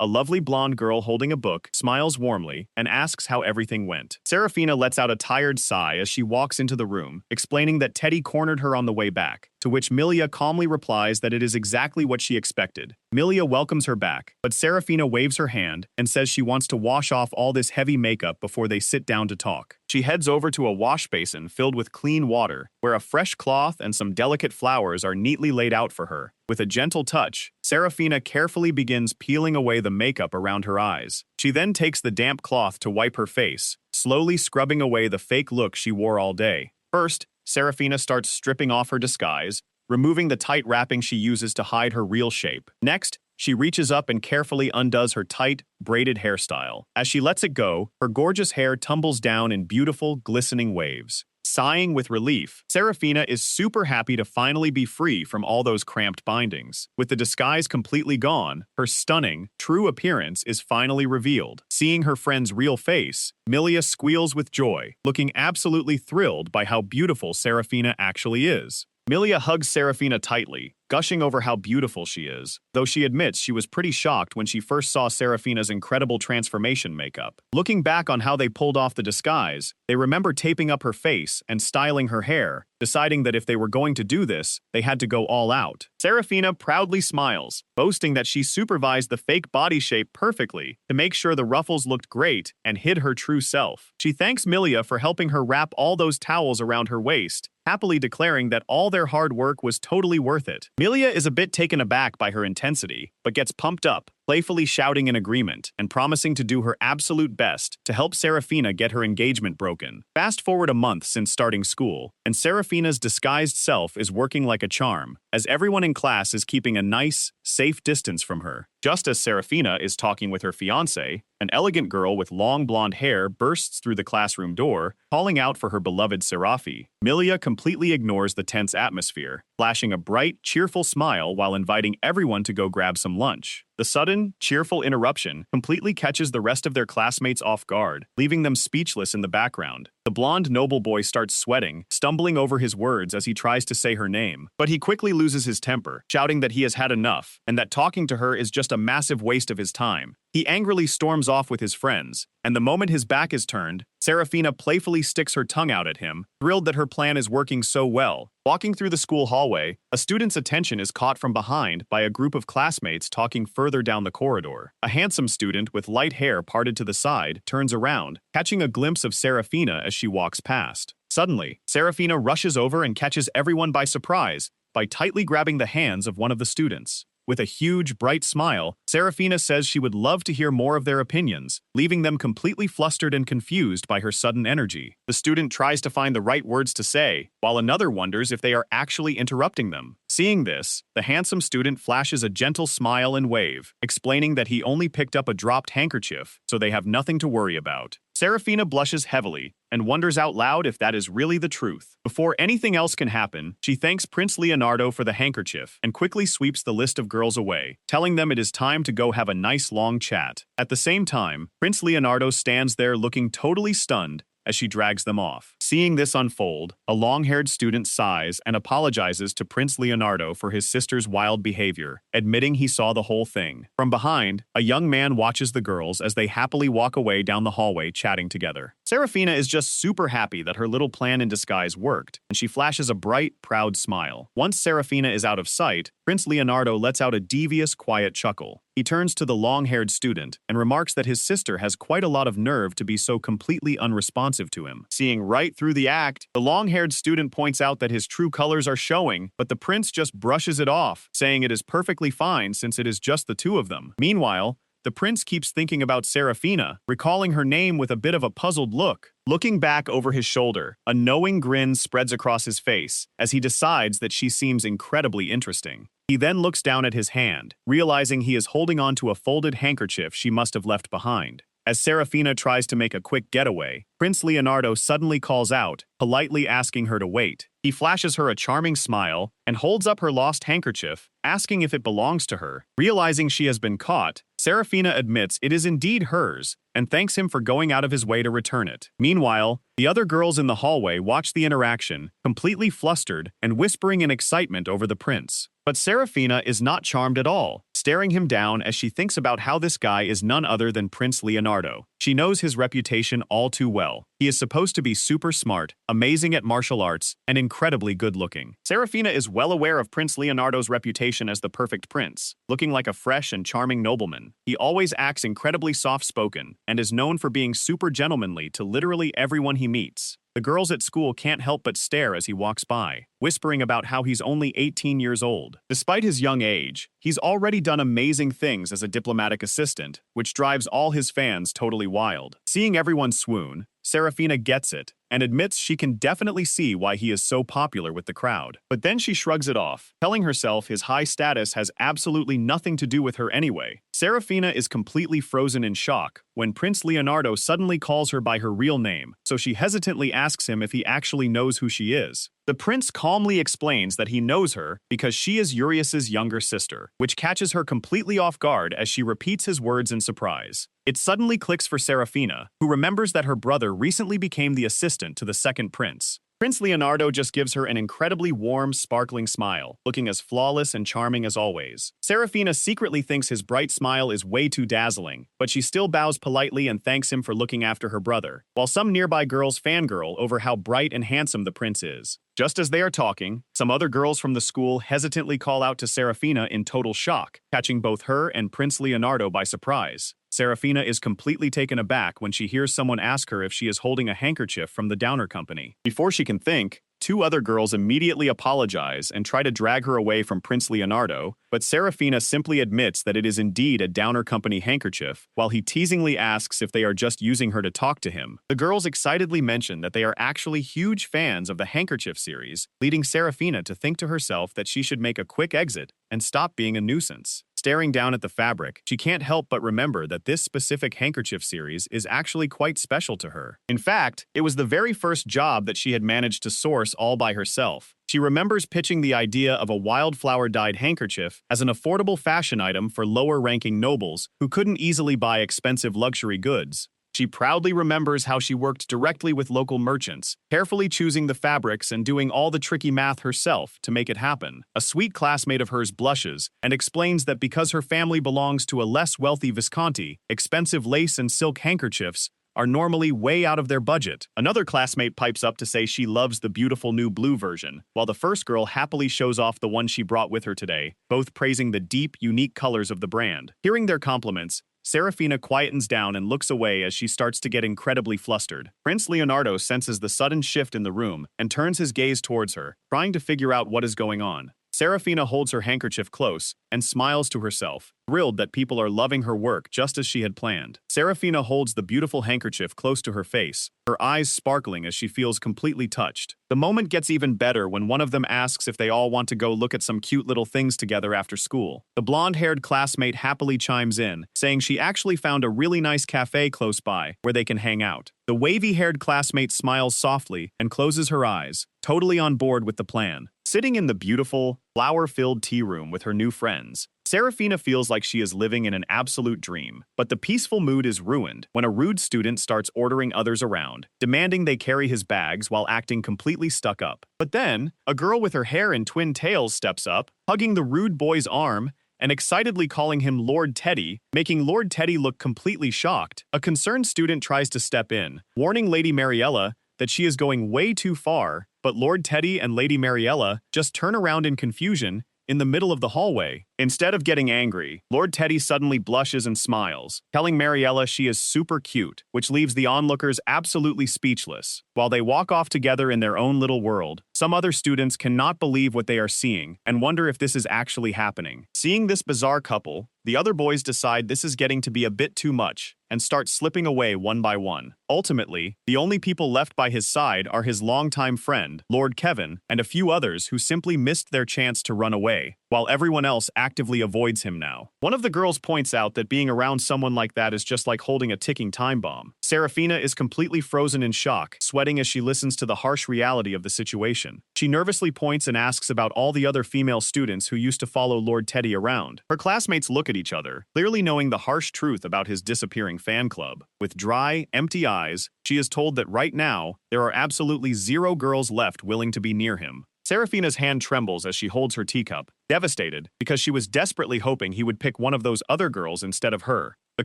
a lovely blonde girl holding a book, smiles warmly and asks how everything went. Serafina lets out a tired sigh as she walks into the room, explaining that Teddy cornered her on the way back, to which Milia calmly replies that it is exactly what she expected. Milia welcomes her back, but Serafina waves her hand and says she wants to wash off all this heavy makeup before they sit down to talk. She heads over to a wash basin filled with clean water, where a fresh cloth and some delicate flowers are neatly laid out for her. With a gentle touch, Serafina carefully begins peeling away the makeup around her eyes. She then takes the damp cloth to wipe her face, slowly scrubbing away the fake look she wore all day. First, Serafina starts stripping off her disguise, removing the tight wrapping she uses to hide her real shape. Next, she reaches up and carefully undoes her tight, braided hairstyle. As she lets it go, her gorgeous hair tumbles down in beautiful, glistening waves. Sighing with relief, Serafina is super happy to finally be free from all those cramped bindings. With the disguise completely gone, her stunning, true appearance is finally revealed. Seeing her friend's real face, Milia squeals with joy, looking absolutely thrilled by how beautiful Serafina actually is. Milia hugs Serafina tightly, gushing over how beautiful she is, though she admits she was pretty shocked when she first saw Serafina's incredible transformation makeup. Looking back on how they pulled off the disguise, they remember taping up her face and styling her hair, deciding that if they were going to do this, they had to go all out. Serafina proudly smiles, boasting that she supervised the fake body shape perfectly to make sure the ruffles looked great and hid her true self. She thanks Milia for helping her wrap all those towels around her waist, happily declaring that all their hard work was totally worth it. Milia is a bit taken aback by her intensity, but gets pumped up, playfully shouting in agreement and promising to do her absolute best to help Serafina get her engagement broken. Fast forward a month since starting school, and Serafina's disguised self is working like a charm, as everyone in class is keeping a nice, safe distance from her. Just as Serafina is talking with her fiancé, an elegant girl with long blonde hair bursts through the classroom door, calling out for her beloved Serafi. Milia completely ignores the tense atmosphere, flashing a bright, cheerful smile while inviting everyone to go grab some lunch. The sudden, cheerful interruption completely catches the rest of their classmates off guard, leaving them speechless in the background. The blonde noble boy starts sweating, stumbling over his words as he tries to say her name, but he quickly loses his temper, shouting that he has had enough and that talking to her is just a massive waste of his time. He angrily storms off with his friends, and the moment his back is turned, Serafina playfully sticks her tongue out at him, thrilled that her plan is working so well. Walking through the school hallway, a student's attention is caught from behind by a group of classmates talking further down the corridor. A handsome student with light hair parted to the side turns around, catching a glimpse of Serafina as she walks past. Suddenly, Serafina rushes over and catches everyone by surprise by tightly grabbing the hands of one of the students. With a huge, bright smile, Serafina says she would love to hear more of their opinions, leaving them completely flustered and confused by her sudden energy. The student tries to find the right words to say, while another wonders if they are actually interrupting them. Seeing this, the handsome student flashes a gentle smile and wave, explaining that he only picked up a dropped handkerchief, so they have nothing to worry about. Serafina blushes heavily and wonders out loud if that is really the truth. Before anything else can happen, she thanks Prince Leonardo for the handkerchief and quickly sweeps the list of girls away, telling them it is time to go have a nice long chat. At the same time, Prince Leonardo stands there looking totally stunned as she drags them off. Seeing this unfold, a long-haired student sighs and apologizes to Prince Leonardo for his sister's wild behavior, admitting he saw the whole thing. From behind, a young man watches the girls as they happily walk away down the hallway chatting together. Serafina is just super happy that her little plan in disguise worked, and she flashes a bright, proud smile. Once Serafina is out of sight, Prince Leonardo lets out a devious, quiet chuckle. He turns to the long-haired student and remarks that his sister has quite a lot of nerve to be so completely unresponsive to him. Seeing right through the act, the long-haired student points out that his true colors are showing, but the prince just brushes it off, saying it is perfectly fine since it is just the two of them. Meanwhile, the prince keeps thinking about Serafina, recalling her name with a bit of a puzzled look. Looking back over his shoulder, a knowing grin spreads across his face as he decides that she seems incredibly interesting. He then looks down at his hand, realizing he is holding on to a folded handkerchief she must have left behind. As Serafina tries to make a quick getaway, Prince Leonardo suddenly calls out, politely asking her to wait. He flashes her a charming smile and holds up her lost handkerchief, asking if it belongs to her. Realizing she has been caught, Serafina admits it is indeed hers and thanks him for going out of his way to return it. Meanwhile, the other girls in the hallway watch the interaction, completely flustered and whispering in excitement over the prince. But Serafina is not charmed at all, staring him down as she thinks about how this guy is none other than Prince Leonardo. She knows his reputation all too well. He is supposed to be super smart, amazing at martial arts, and incredibly good-looking. Serafina is well aware of Prince Leonardo's reputation as the perfect prince, looking like a fresh and charming nobleman. He always acts incredibly soft-spoken and is known for being super gentlemanly to literally everyone he meets. The girls at school can't help but stare as he walks by, whispering about how he's only 18 years old. Despite his young age, he's already done amazing things as a diplomatic assistant, which drives all his fans totally wild. Seeing everyone swoon, Serafina gets it and admits she can definitely see why he is so popular with the crowd. But then she shrugs it off, telling herself his high status has absolutely nothing to do with her anyway. Serafina is completely frozen in shock when Prince Leonardo suddenly calls her by her real name, so she hesitantly asks him if he actually knows who she is. The prince calmly explains that he knows her because she is Urias's younger sister, which catches her completely off guard as she repeats his words in surprise. It suddenly clicks for Serafina, who remembers that her brother recently became the assistant to the second prince. Prince Leonardo just gives her an incredibly warm, sparkling smile, looking as flawless and charming as always. Serafina secretly thinks his bright smile is way too dazzling, but she still bows politely and thanks him for looking after her brother, while some nearby girls fangirl over how bright and handsome the prince is. Just as they are talking, some other girls from the school hesitantly call out to Serafina in total shock, catching both her and Prince Leonardo by surprise. Serafina is completely taken aback when she hears someone ask her if she is holding a handkerchief from the Downer Company. Before she can think, two other girls immediately apologize and try to drag her away from Prince Leonardo, but Serafina simply admits that it is indeed a Downer Company handkerchief, while he teasingly asks if they are just using her to talk to him. The girls excitedly mention that they are actually huge fans of the handkerchief series, leading Serafina to think to herself that she should make a quick exit and stop being a nuisance. Staring down at the fabric, she can't help but remember that this specific handkerchief series is actually quite special to her. In fact, it was the very first job that she had managed to source all by herself. She remembers pitching the idea of a wildflower-dyed handkerchief as an affordable fashion item for lower-ranking nobles who couldn't easily buy expensive luxury goods. She proudly remembers how she worked directly with local merchants, carefully choosing the fabrics and doing all the tricky math herself to make it happen. A sweet classmate of hers blushes and explains that because her family belongs to a less wealthy Visconti, expensive lace and silk handkerchiefs are normally way out of their budget. Another classmate pipes up to say she loves the beautiful new blue version, while the first girl happily shows off the one she brought with her today, both praising the deep, unique colors of the brand. Hearing their compliments, Serafina quietens down and looks away as she starts to get incredibly flustered. Prince Leonardo senses the sudden shift in the room and turns his gaze towards her, trying to figure out what is going on. Serafina holds her handkerchief close and smiles to herself, thrilled that people are loving her work just as she had planned. Serafina holds the beautiful handkerchief close to her face, her eyes sparkling as she feels completely touched. The moment gets even better when one of them asks if they all want to go look at some cute little things together after school. The blonde-haired classmate happily chimes in, saying she actually found a really nice cafe close by where they can hang out. The wavy-haired classmate smiles softly and closes her eyes, totally on board with the plan. Sitting in the beautiful, flower-filled tea room with her new friends, Serafina feels like she is living in an absolute dream. But the peaceful mood is ruined when a rude student starts ordering others around, demanding they carry his bags while acting completely stuck up. But then, a girl with her hair in twin tails steps up, hugging the rude boy's arm and excitedly calling him Lord Teddy, making Lord Teddy look completely shocked. A concerned student tries to step in, warning Lady Mariella that she is going way too far, but Lord Teddy and Lady Mariella just turn around in confusion in the middle of the hallway. Instead of getting angry, Lord Teddy suddenly blushes and smiles, telling Mariella she is super cute, which leaves the onlookers absolutely speechless. While they walk off together in their own little world, some other students cannot believe what they are seeing and wonder if this is actually happening. Seeing this bizarre couple, the other boys decide this is getting to be a bit too much and start slipping away one by one. Ultimately, the only people left by his side are his longtime friend, Lord Kevin, and a few others who simply missed their chance to run away, while everyone else actively avoids him now. One of the girls points out that being around someone like that is just like holding a ticking time bomb. Serafina is completely frozen in shock, sweating as she listens to the harsh reality of the situation. She nervously points and asks about all the other female students who used to follow Lord Teddy around. Her classmates look at each other, clearly knowing the harsh truth about his disappearing fan club. With dry, empty eyes, she is told that right now, there are absolutely 0 girls left willing to be near him. Serafina's hand trembles as she holds her teacup, devastated because she was desperately hoping he would pick one of those other girls instead of her. The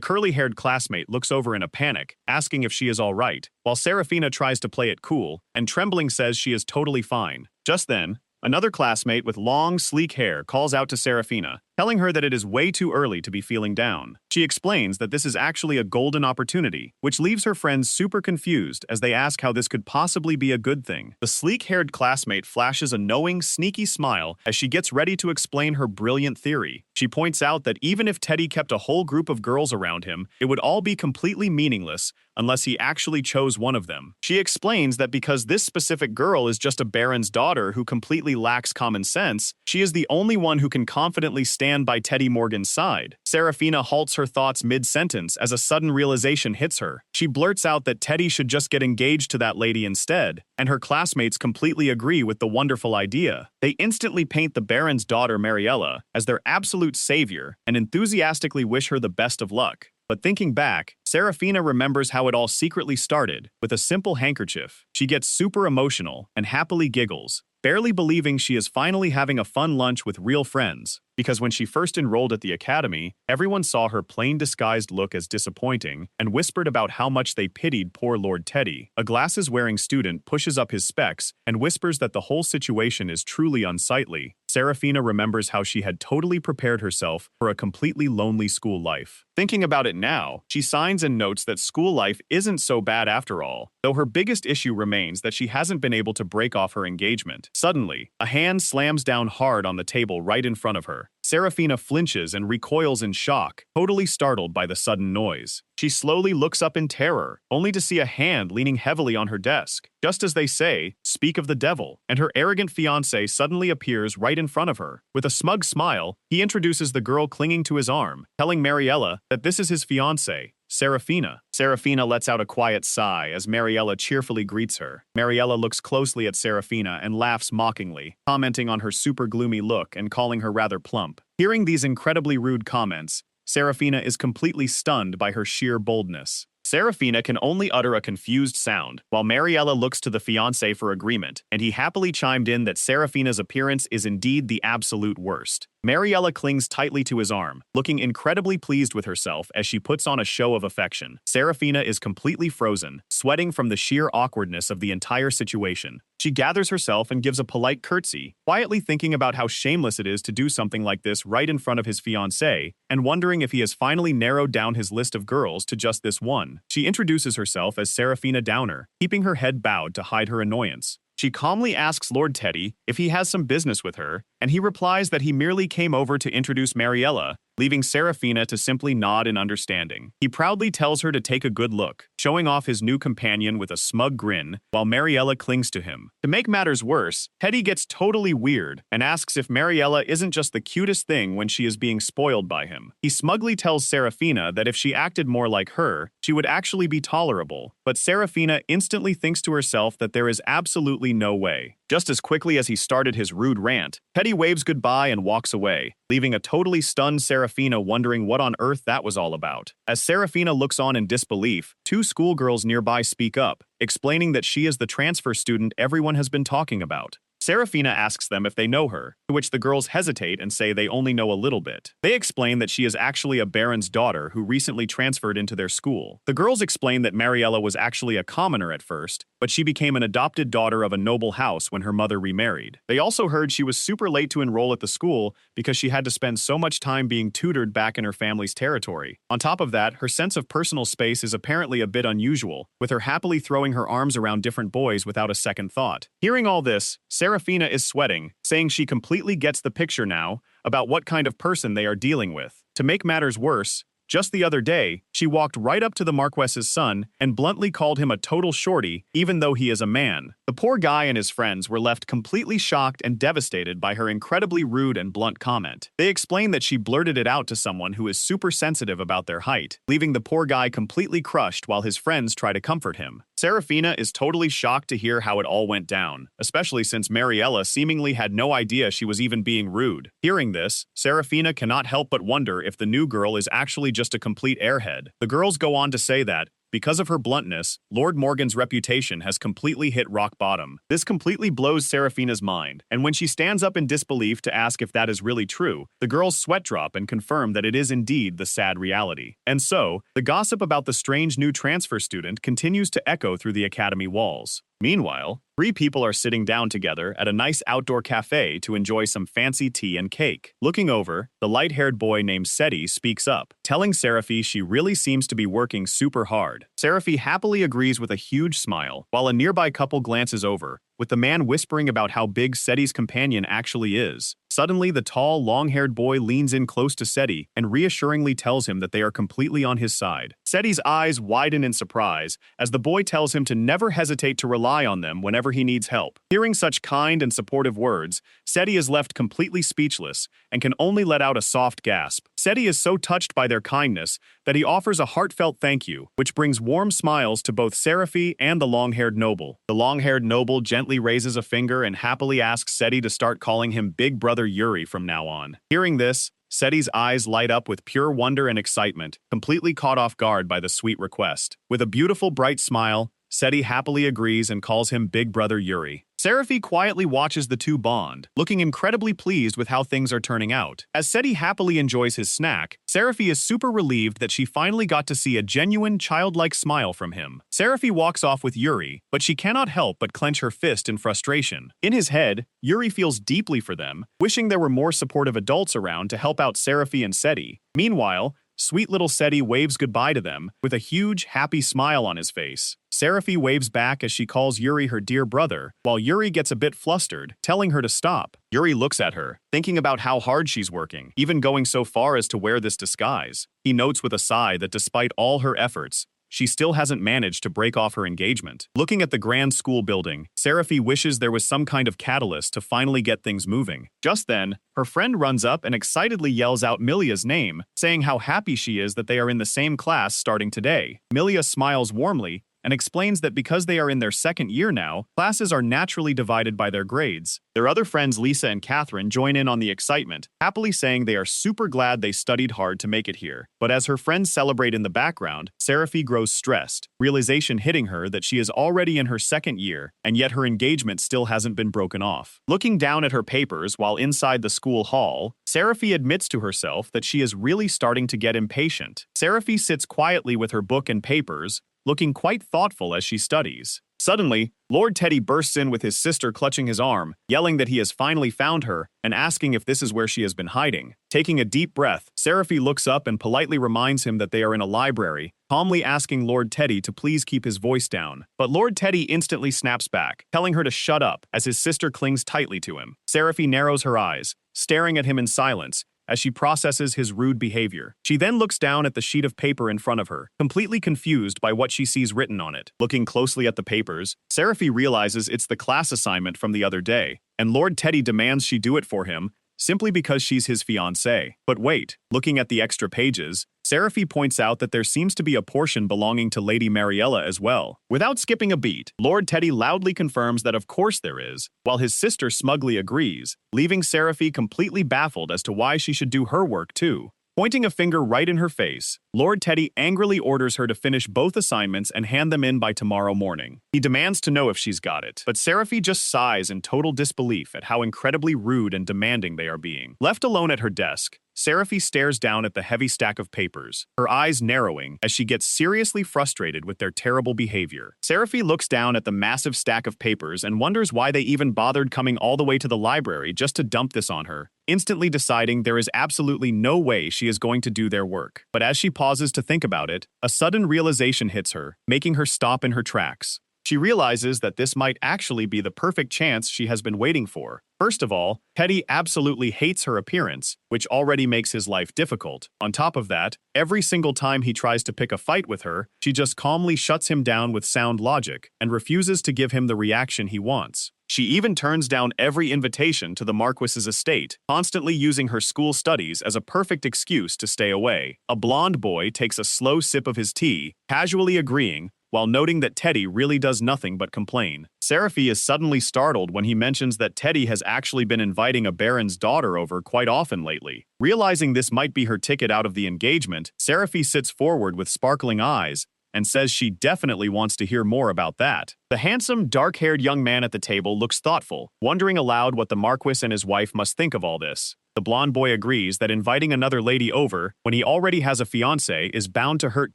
curly-haired classmate looks over in a panic, asking if she is all right, while Serafina tries to play it cool, and trembling says she is totally fine. Just then, another classmate with long, sleek hair calls out to Serafina, telling her that it is way too early to be feeling down. She explains that this is actually a golden opportunity, which leaves her friends super confused as they ask how this could possibly be a good thing. The sleek-haired classmate flashes a knowing, sneaky smile as she gets ready to explain her brilliant theory. She points out that even if Teddy kept a whole group of girls around him, it would all be completely meaningless unless he actually chose one of them. She explains that because this specific girl is just a baron's daughter who completely lacks common sense, she is the only one who can confidently stand by Teddy Morgan's side. Serafina halts her thoughts mid-sentence as a sudden realization hits her. She blurts out that Teddy should just get engaged to that lady instead, and her classmates completely agree with the wonderful idea. They instantly paint the Baron's daughter Mariella as their absolute savior and enthusiastically wish her the best of luck. But thinking back, Serafina remembers how it all secretly started, with a simple handkerchief. She gets super emotional and happily giggles, barely believing she is finally having a fun lunch with real friends. Because when she first enrolled at the academy, everyone saw her plain disguised look as disappointing and whispered about how much they pitied poor Lord Teddy. A glasses-wearing student pushes up his specs and whispers that the whole situation is truly unsightly. Serafina remembers how she had totally prepared herself for a completely lonely school life. Thinking about it now, she signs and notes that school life isn't so bad after all, though her biggest issue remains that she hasn't been able to break off her engagement. Suddenly, a hand slams down hard on the table right in front of her. Serafina flinches and recoils in shock, totally startled by the sudden noise. She slowly looks up in terror, only to see a hand leaning heavily on her desk. Just as they say, "Speak of the devil," and her arrogant fiancé suddenly appears right in front of her. With a smug smile, he introduces the girl clinging to his arm, telling Mariella that this is his fiancé, Serafina. Serafina lets out a quiet sigh as Mariella cheerfully greets her. Mariella looks closely at Serafina and laughs mockingly, commenting on her super gloomy look and calling her rather plump. Hearing these incredibly rude comments, Serafina is completely stunned by her sheer boldness. Serafina can only utter a confused sound, while Mariella looks to the fiancé for agreement, and he happily chimed in that Serafina's appearance is indeed the absolute worst. Mariella clings tightly to his arm, looking incredibly pleased with herself as she puts on a show of affection. Serafina is completely frozen, sweating from the sheer awkwardness of the entire situation. She gathers herself and gives a polite curtsy, quietly thinking about how shameless it is to do something like this right in front of his fiancée, and wondering if he has finally narrowed down his list of girls to just this one. She introduces herself as Serafina Downer, keeping her head bowed to hide her annoyance. She calmly asks Lord Teddy if he has some business with her, and he replies that he merely came over to introduce Mariella, leaving Serafina to simply nod in understanding. He proudly tells her to take a good look, showing off his new companion with a smug grin, while Mariella clings to him. To make matters worse, Teddy gets totally weird and asks if Mariella isn't just the cutest thing when she is being spoiled by him. He smugly tells Serafina that if she acted more like her, she would actually be tolerable, but Serafina instantly thinks to herself that there is absolutely no way. Just as quickly as he started his rude rant, Teddy waves goodbye and walks away, leaving a totally stunned Serafina wondering what on earth that was all about. As Serafina looks on in disbelief, 2 schoolgirls nearby speak up, explaining that she is the transfer student everyone has been talking about. Serafina asks them if they know her, to which the girls hesitate and say they only know a little bit. They explain that she is actually a baron's daughter who recently transferred into their school. The girls explain that Mariella was actually a commoner at first, but she became an adopted daughter of a noble house when her mother remarried. They also heard she was super late to enroll at the school because she had to spend so much time being tutored back in her family's territory. On top of that, her sense of personal space is apparently a bit unusual, with her happily throwing her arms around different boys without a second thought. Hearing all this, Serafina is sweating, saying she completely gets the picture now about what kind of person they are dealing with. To make matters worse, just the other day, She walked right up to the Marquess's son and bluntly called him a total shorty, even though he is a man. The poor guy and his friends were left completely shocked and devastated by her incredibly rude and blunt comment. They explained that she blurted it out to someone who is super sensitive about their height, leaving the poor guy completely crushed while his friends try to comfort him. Serafina is totally shocked to hear how it all went down, especially since Mariella seemingly had no idea she was even being rude. Hearing this, Serafina cannot help but wonder if the new girl is actually just a complete airhead. The girls go on to say that, because of her bluntness, Lord Morgan's reputation has completely hit rock bottom. This completely blows Serafina's mind, and when she stands up in disbelief to ask if that is really true, the girls sweat drop and confirm that it is indeed the sad reality. And so, the gossip about the strange new transfer student continues to echo through the academy walls. Meanwhile, 3 people are sitting down together at a nice outdoor cafe to enjoy some fancy tea and cake. Looking over, the light-haired boy named Seti speaks up, telling Seraphi she really seems to be working super hard. Seraphi happily agrees with a huge smile, while a nearby couple glances over, with the man whispering about how big Seti's companion actually is. Suddenly, the tall, long-haired boy leans in close to Seti and reassuringly tells him that they are completely on his side. Seti's eyes widen in surprise as the boy tells him to never hesitate to rely on them whenever he needs help. Hearing such kind and supportive words, Seti is left completely speechless and can only let out a soft gasp. Seti is so touched by their kindness that he offers a heartfelt thank you, which brings warm smiles to both Seraphi and the long-haired noble. The long-haired noble gently raises a finger and happily asks Seti to start calling him Big Brother Yuri from now on. Hearing this, Seti's eyes light up with pure wonder and excitement, completely caught off guard by the sweet request. With a beautiful, bright smile, Seti happily agrees and calls him Big Brother Yuri. Seraphi quietly watches the two bond, looking incredibly pleased with how things are turning out. As Seti happily enjoys his snack, Seraphi is super relieved that she finally got to see a genuine, childlike smile from him. Seraphi walks off with Yuri, but she cannot help but clench her fist in frustration. In his head, Yuri feels deeply for them, wishing there were more supportive adults around to help out Seraphi and Seti. Meanwhile, sweet little Seti waves goodbye to them with a huge, happy smile on his face. Seraphi waves back as she calls Yuri her dear brother, while Yuri gets a bit flustered, telling her to stop. Yuri looks at her, thinking about how hard she's working, even going so far as to wear this disguise. He notes with a sigh that despite all her efforts, she still hasn't managed to break off her engagement. Looking at the grand school building, Seraphi wishes there was some kind of catalyst to finally get things moving. Just then, her friend runs up and excitedly yells out Milia's name, saying how happy she is that they are in the same class starting today. Milia smiles warmly and explains that because they are in their second year now, classes are naturally divided by their grades. Their other friends Lisa and Catherine join in on the excitement, happily saying they are super glad they studied hard to make it here. But as her friends celebrate in the background, Seraphi grows stressed, realization hitting her that she is already in her second year, and yet her engagement still hasn't been broken off. Looking down at her papers while inside the school hall, Seraphi admits to herself that she is really starting to get impatient. Seraphi sits quietly with her book and papers, looking quite thoughtful as she studies. Suddenly, Lord Teddy bursts in with his sister clutching his arm, yelling that he has finally found her, and asking if this is where she has been hiding. Taking a deep breath, Seraphi looks up and politely reminds him that they are in a library, calmly asking Lord Teddy to please keep his voice down. But Lord Teddy instantly snaps back, telling her to shut up as his sister clings tightly to him. Seraphi narrows her eyes, staring at him in silence, as she processes his rude behavior. She then looks down at the sheet of paper in front of her, completely confused by what she sees written on it. Looking closely at the papers, Seraphi realizes it's the class assignment from the other day, and Lord Teddy demands she do it for him, simply because she's his fiancée. But wait, looking at the extra pages, Seraphi points out that there seems to be a portion belonging to Lady Mariella as well. Without skipping a beat, Lord Teddy loudly confirms that of course there is, while his sister smugly agrees, leaving Seraphi completely baffled as to why she should do her work too. Pointing a finger right in her face, Lord Teddy angrily orders her to finish both assignments and hand them in by tomorrow morning. He demands to know if she's got it, but Seraphi just sighs in total disbelief at how incredibly rude and demanding they are being. Left alone at her desk, Seraphi stares down at the heavy stack of papers, her eyes narrowing as she gets seriously frustrated with their terrible behavior. Seraphi looks down at the massive stack of papers and wonders why they even bothered coming all the way to the library just to dump this on her, instantly deciding there is absolutely no way she is going to do their work. But as she pauses to think about it, a sudden realization hits her, making her stop in her tracks. She realizes that this might actually be the perfect chance she has been waiting for. First of all, Teddy absolutely hates her appearance, which already makes his life difficult. On top of that, every single time he tries to pick a fight with her, she just calmly shuts him down with sound logic and refuses to give him the reaction he wants. She even turns down every invitation to the Marquis's estate, constantly using her school studies as a perfect excuse to stay away. A blonde boy takes a slow sip of his tea, casually agreeing, while noting that Teddy really does nothing but complain. Seraphy is suddenly startled when he mentions that Teddy has actually been inviting a baron's daughter over quite often lately. Realizing this might be her ticket out of the engagement, Seraphy sits forward with sparkling eyes and says she definitely wants to hear more about that. The handsome, dark-haired young man at the table looks thoughtful, wondering aloud what the Marquis and his wife must think of all this. The blonde boy agrees that inviting another lady over when he already has a fiancée is bound to hurt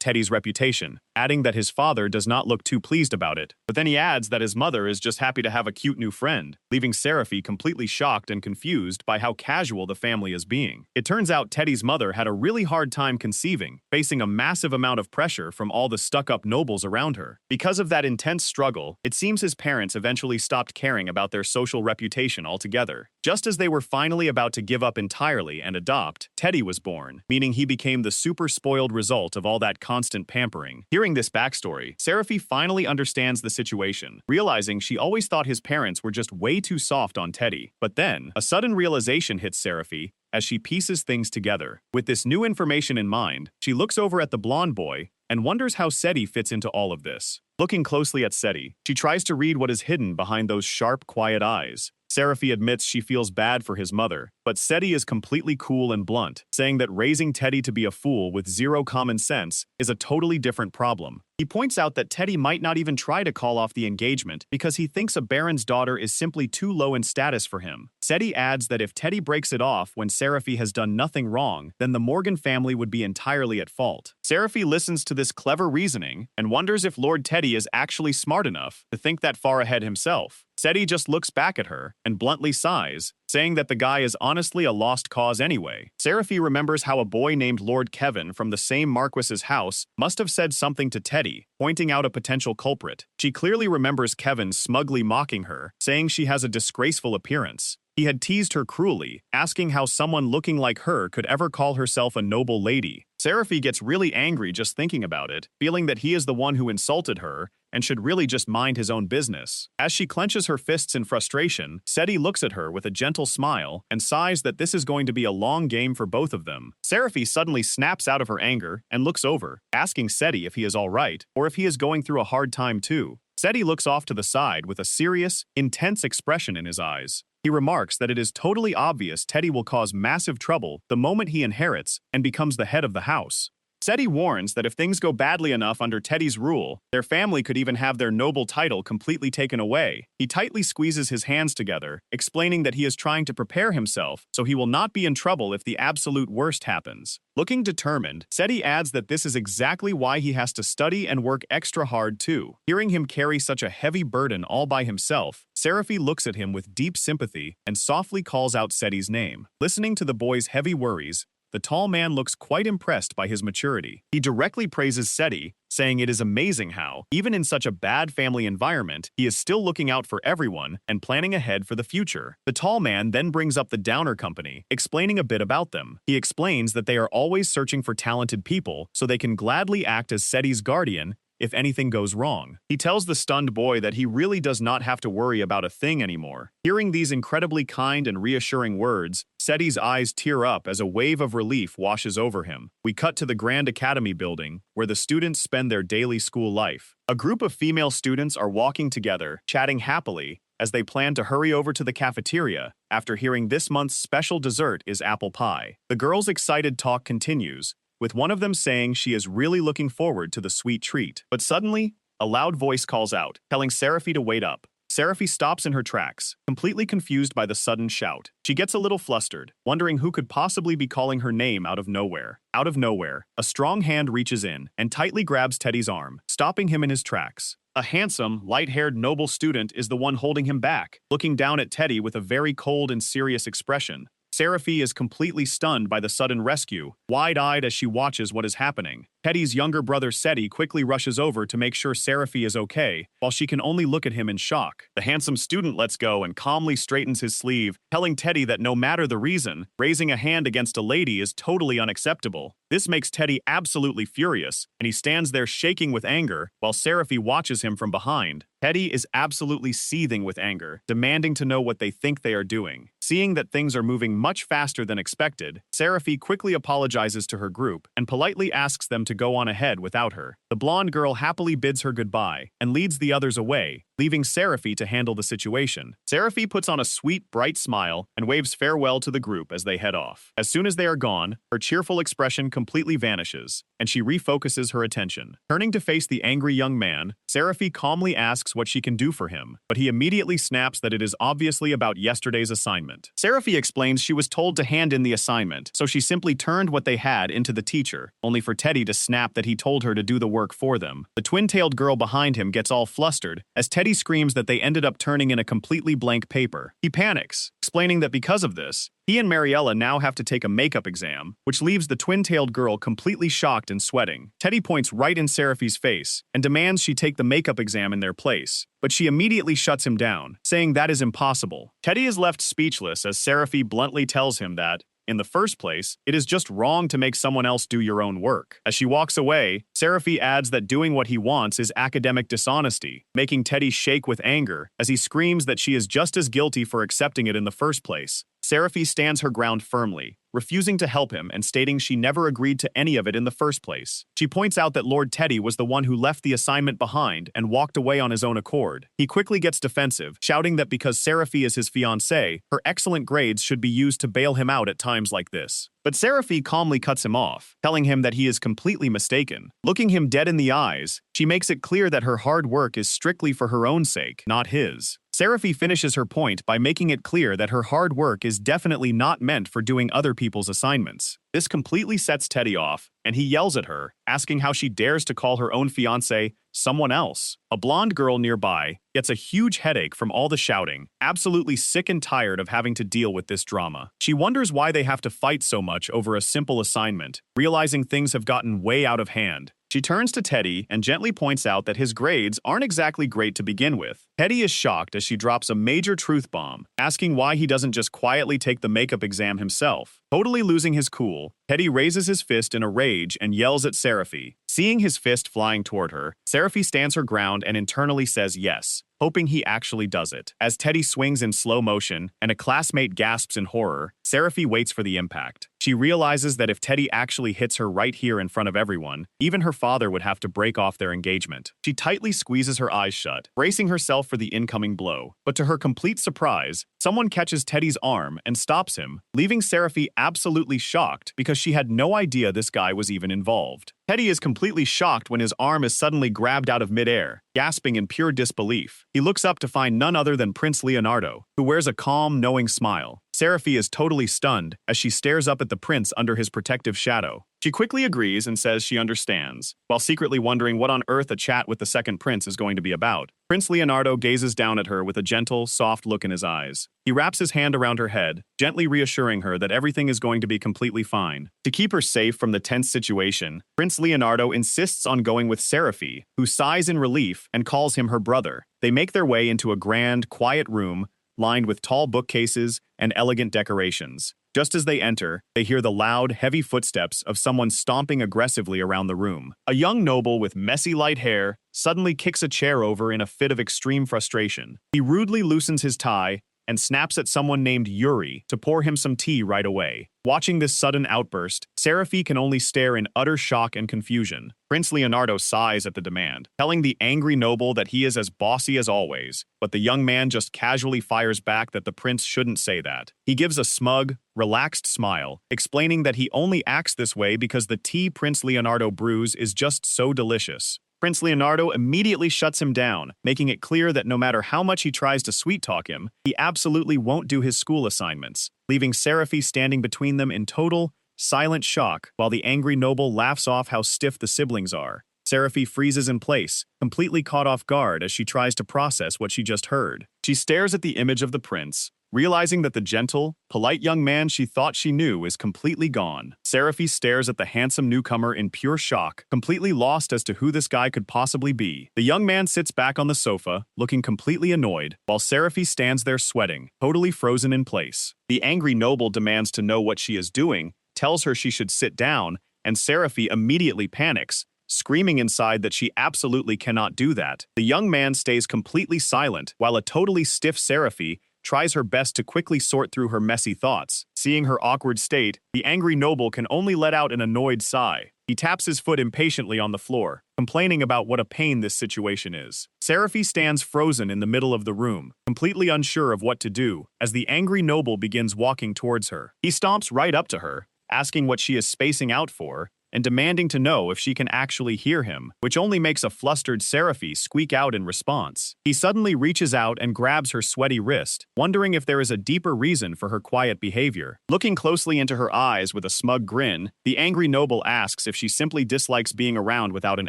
Teddy's reputation, adding that his father does not look too pleased about it. But then he adds that his mother is just happy to have a cute new friend, leaving Seraphy completely shocked and confused by how casual the family is being. It turns out Teddy's mother had a really hard time conceiving, facing a massive amount of pressure from all the stuck-up nobles around her. Because of that intense struggle, it seems his parents eventually stopped caring about their social reputation altogether. Just as they were finally about to give up entirely and adopt, Teddy was born, meaning he became the super spoiled result of all that constant pampering. Hearing this backstory, Seraphy finally understands the situation, realizing she always thought his parents were just way too soft on Teddy. But then, a sudden realization hits Seraphy as she pieces things together. With this new information in mind, she looks over at the blonde boy and wonders how Seti fits into all of this. Looking closely at Seti, she tries to read what is hidden behind those sharp, quiet eyes. Seraphy admits she feels bad for his mother, but Seti is completely cool and blunt, saying that raising Teddy to be a fool with zero common sense is a totally different problem. He points out that Teddy might not even try to call off the engagement because he thinks a baron's daughter is simply too low in status for him. Seti adds that if Teddy breaks it off when Seraphy has done nothing wrong, then the Morgan family would be entirely at fault. Seraphy listens to this clever reasoning and wonders if Lord Teddy is actually smart enough to think that far ahead himself. Seti just looks back at her and bluntly sighs, saying that the guy is honestly a lost cause anyway. Seraphy remembers how a boy named Lord Kevin from the same Marquis's house must have said something to Teddy, pointing out a potential culprit. She clearly remembers Kevin smugly mocking her, saying she has a disgraceful appearance. He had teased her cruelly, asking how someone looking like her could ever call herself a noble lady. Seraphy gets really angry just thinking about it, feeling that he is the one who insulted her and should really just mind his own business. As she clenches her fists in frustration, Seti looks at her with a gentle smile and sighs that this is going to be a long game for both of them. Seraphy suddenly snaps out of her anger and looks over, asking Seti if he is all right or if he is going through a hard time too. Seti looks off to the side with a serious, intense expression in his eyes. He remarks that it is totally obvious Teddy will cause massive trouble the moment he inherits and becomes the head of the house. Seti warns that if things go badly enough under Teddy's rule, their family could even have their noble title completely taken away. He tightly squeezes his hands together, explaining that he is trying to prepare himself so he will not be in trouble if the absolute worst happens. Looking determined, Seti adds that this is exactly why he has to study and work extra hard too. Hearing him carry such a heavy burden all by himself, Seraphy looks at him with deep sympathy and softly calls out Seti's name. Listening to the boy's heavy worries, the tall man looks quite impressed by his maturity. He directly praises Seti, saying it is amazing how, even in such a bad family environment, he is still looking out for everyone and planning ahead for the future. The tall man then brings up the Downer Company, explaining a bit about them. He explains that they are always searching for talented people so they can gladly act as Seti's guardian if anything goes wrong. He tells the stunned boy that he really does not have to worry about a thing anymore. Hearing these incredibly kind and reassuring words, Seti's eyes tear up as a wave of relief washes over him. We cut to the Grand Academy building, where the students spend their daily school life. A group of female students are walking together, chatting happily, as they plan to hurry over to the cafeteria after hearing this month's special dessert is apple pie. The girls' excited talk continues, with one of them saying she is really looking forward to the sweet treat. But suddenly, a loud voice calls out, telling Seraphy to wait up. Seraphy stops in her tracks, completely confused by the sudden shout. She gets a little flustered, wondering who could possibly be calling her name out of nowhere. Out of nowhere, a strong hand reaches in and tightly grabs Teddy's arm, stopping him in his tracks. A handsome, light-haired noble student is the one holding him back, looking down at Teddy with a very cold and serious expression. Seraphi is completely stunned by the sudden rescue, wide-eyed as she watches what is happening. Teddy's younger brother Seti quickly rushes over to make sure Seraphi is okay, while she can only look at him in shock. The handsome student lets go and calmly straightens his sleeve, telling Teddy that no matter the reason, raising a hand against a lady is totally unacceptable. This makes Teddy absolutely furious, and he stands there shaking with anger, while Seraphi watches him from behind. Teddy is absolutely seething with anger, demanding to know what they think they are doing. Seeing that things are moving much faster than expected, Seraphi quickly apologizes to her group and politely asks them to go on ahead without her. The blonde girl happily bids her goodbye and leads the others away, leaving Seraphi to handle the situation. Seraphi puts on a sweet, bright smile and waves farewell to the group as they head off. As soon as they are gone, her cheerful expression completely vanishes, and she refocuses her attention. Turning to face the angry young man, Seraphi calmly asks what she can do for him, but he immediately snaps that it is obviously about yesterday's assignment. Seraphi explains she was told to hand in the assignment, so she simply turned what they had into the teacher, only for Teddy to snap that he told her to do the work for them. The twin-tailed girl behind him gets all flustered as Teddy screams that they ended up turning in a completely blank paper. He panics, explaining that because of this, he and Mariella now have to take a makeup exam, which leaves the twin-tailed girl completely shocked and sweating. Teddy points right in Seraphi's face and demands she take the makeup exam in their place, but she immediately shuts him down, saying that is impossible. Teddy is left speechless as Seraphi bluntly tells him that, in the first place, it is just wrong to make someone else do your own work. As she walks away, Seraphi adds that doing what he wants is academic dishonesty, making Teddy shake with anger as he screams that she is just as guilty for accepting it in the first place. Seraphi stands her ground firmly, refusing to help him and stating she never agreed to any of it in the first place. She points out that Lord Teddy was the one who left the assignment behind and walked away on his own accord. He quickly gets defensive, shouting that because Seraphi is his fiancée, her excellent grades should be used to bail him out at times like this. But Seraphi calmly cuts him off, telling him that he is completely mistaken. Looking him dead in the eyes, she makes it clear that her hard work is strictly for her own sake, not his. Seraphi finishes her point by making it clear that her hard work is definitely not meant for doing other people's assignments. This completely sets Teddy off, and he yells at her, asking how she dares to call her own fiancé someone else. A blonde girl nearby gets a huge headache from all the shouting, absolutely sick and tired of having to deal with this drama. She wonders why they have to fight so much over a simple assignment, realizing things have gotten way out of hand. She turns to Teddy and gently points out that his grades aren't exactly great to begin with. Teddy is shocked as she drops a major truth bomb, asking why he doesn't just quietly take the makeup exam himself. Totally losing his cool, Teddy raises his fist in a rage and yells at Seraphi. Seeing his fist flying toward her, Seraphi stands her ground and internally says yes, hoping he actually does it. As Teddy swings in slow motion and a classmate gasps in horror, Seraphi waits for the impact. She realizes that if Teddy actually hits her right here in front of everyone, even her father would have to break off their engagement. She tightly squeezes her eyes shut, bracing herself for the incoming blow. But to her complete surprise, someone catches Teddy's arm and stops him, leaving Seraphi absolutely shocked because she had no idea this guy was even involved. Teddy is completely shocked when his arm is suddenly grabbed out of midair, gasping in pure disbelief. He looks up to find none other than Prince Leonardo, who wears a calm, knowing smile. Seraphi is totally stunned as she stares up at the prince under his protective shadow. She quickly agrees and says she understands, while secretly wondering what on earth a chat with the second prince is going to be about. Prince Leonardo gazes down at her with a gentle, soft look in his eyes. He wraps his hand around her head, gently reassuring her that everything is going to be completely fine. To keep her safe from the tense situation, Prince Leonardo insists on going with Seraphi, who sighs in relief and calls him her brother. They make their way into a grand, quiet room lined with tall bookcases and elegant decorations. Just as they enter, they hear the loud, heavy footsteps of someone stomping aggressively around the room. A young noble with messy light hair suddenly kicks a chair over in a fit of extreme frustration. He rudely loosens his tie and snaps at someone named Yuri to pour him some tea right away. Watching this sudden outburst, Seraphi can only stare in utter shock and confusion. Prince Leonardo sighs at the demand, telling the angry noble that he is as bossy as always, but the young man just casually fires back that the prince shouldn't say that. He gives a smug, relaxed smile, explaining that he only acts this way because the tea Prince Leonardo brews is just so delicious. Prince Leonardo immediately shuts him down, making it clear that no matter how much he tries to sweet-talk him, he absolutely won't do his school assignments, leaving Seraphi standing between them in total, silent shock while the angry noble laughs off how stiff the siblings are. Seraphi freezes in place, completely caught off guard as she tries to process what she just heard. She stares at the image of the prince, realizing that the gentle, polite young man she thought she knew is completely gone. Seraphy stares at the handsome newcomer in pure shock, completely lost as to who this guy could possibly be. The young man sits back on the sofa, looking completely annoyed, while Seraphy stands there sweating, totally frozen in place. The angry noble demands to know what she is doing, tells her she should sit down, and Seraphy immediately panics, screaming inside that she absolutely cannot do that. The young man stays completely silent, while a totally stiff Seraphy tries her best to quickly sort through her messy thoughts. Seeing her awkward state, the angry noble can only let out an annoyed sigh. He taps his foot impatiently on the floor, complaining about what a pain this situation is. Seraphy stands frozen in the middle of the room, completely unsure of what to do, as the angry noble begins walking towards her. He stomps right up to her, asking what she is spacing out for, and demanding to know if she can actually hear him, which only makes a flustered Seraphy squeak out in response. He suddenly reaches out and grabs her sweaty wrist, wondering if there is a deeper reason for her quiet behavior. Looking closely into her eyes with a smug grin, the angry noble asks if she simply dislikes being around without an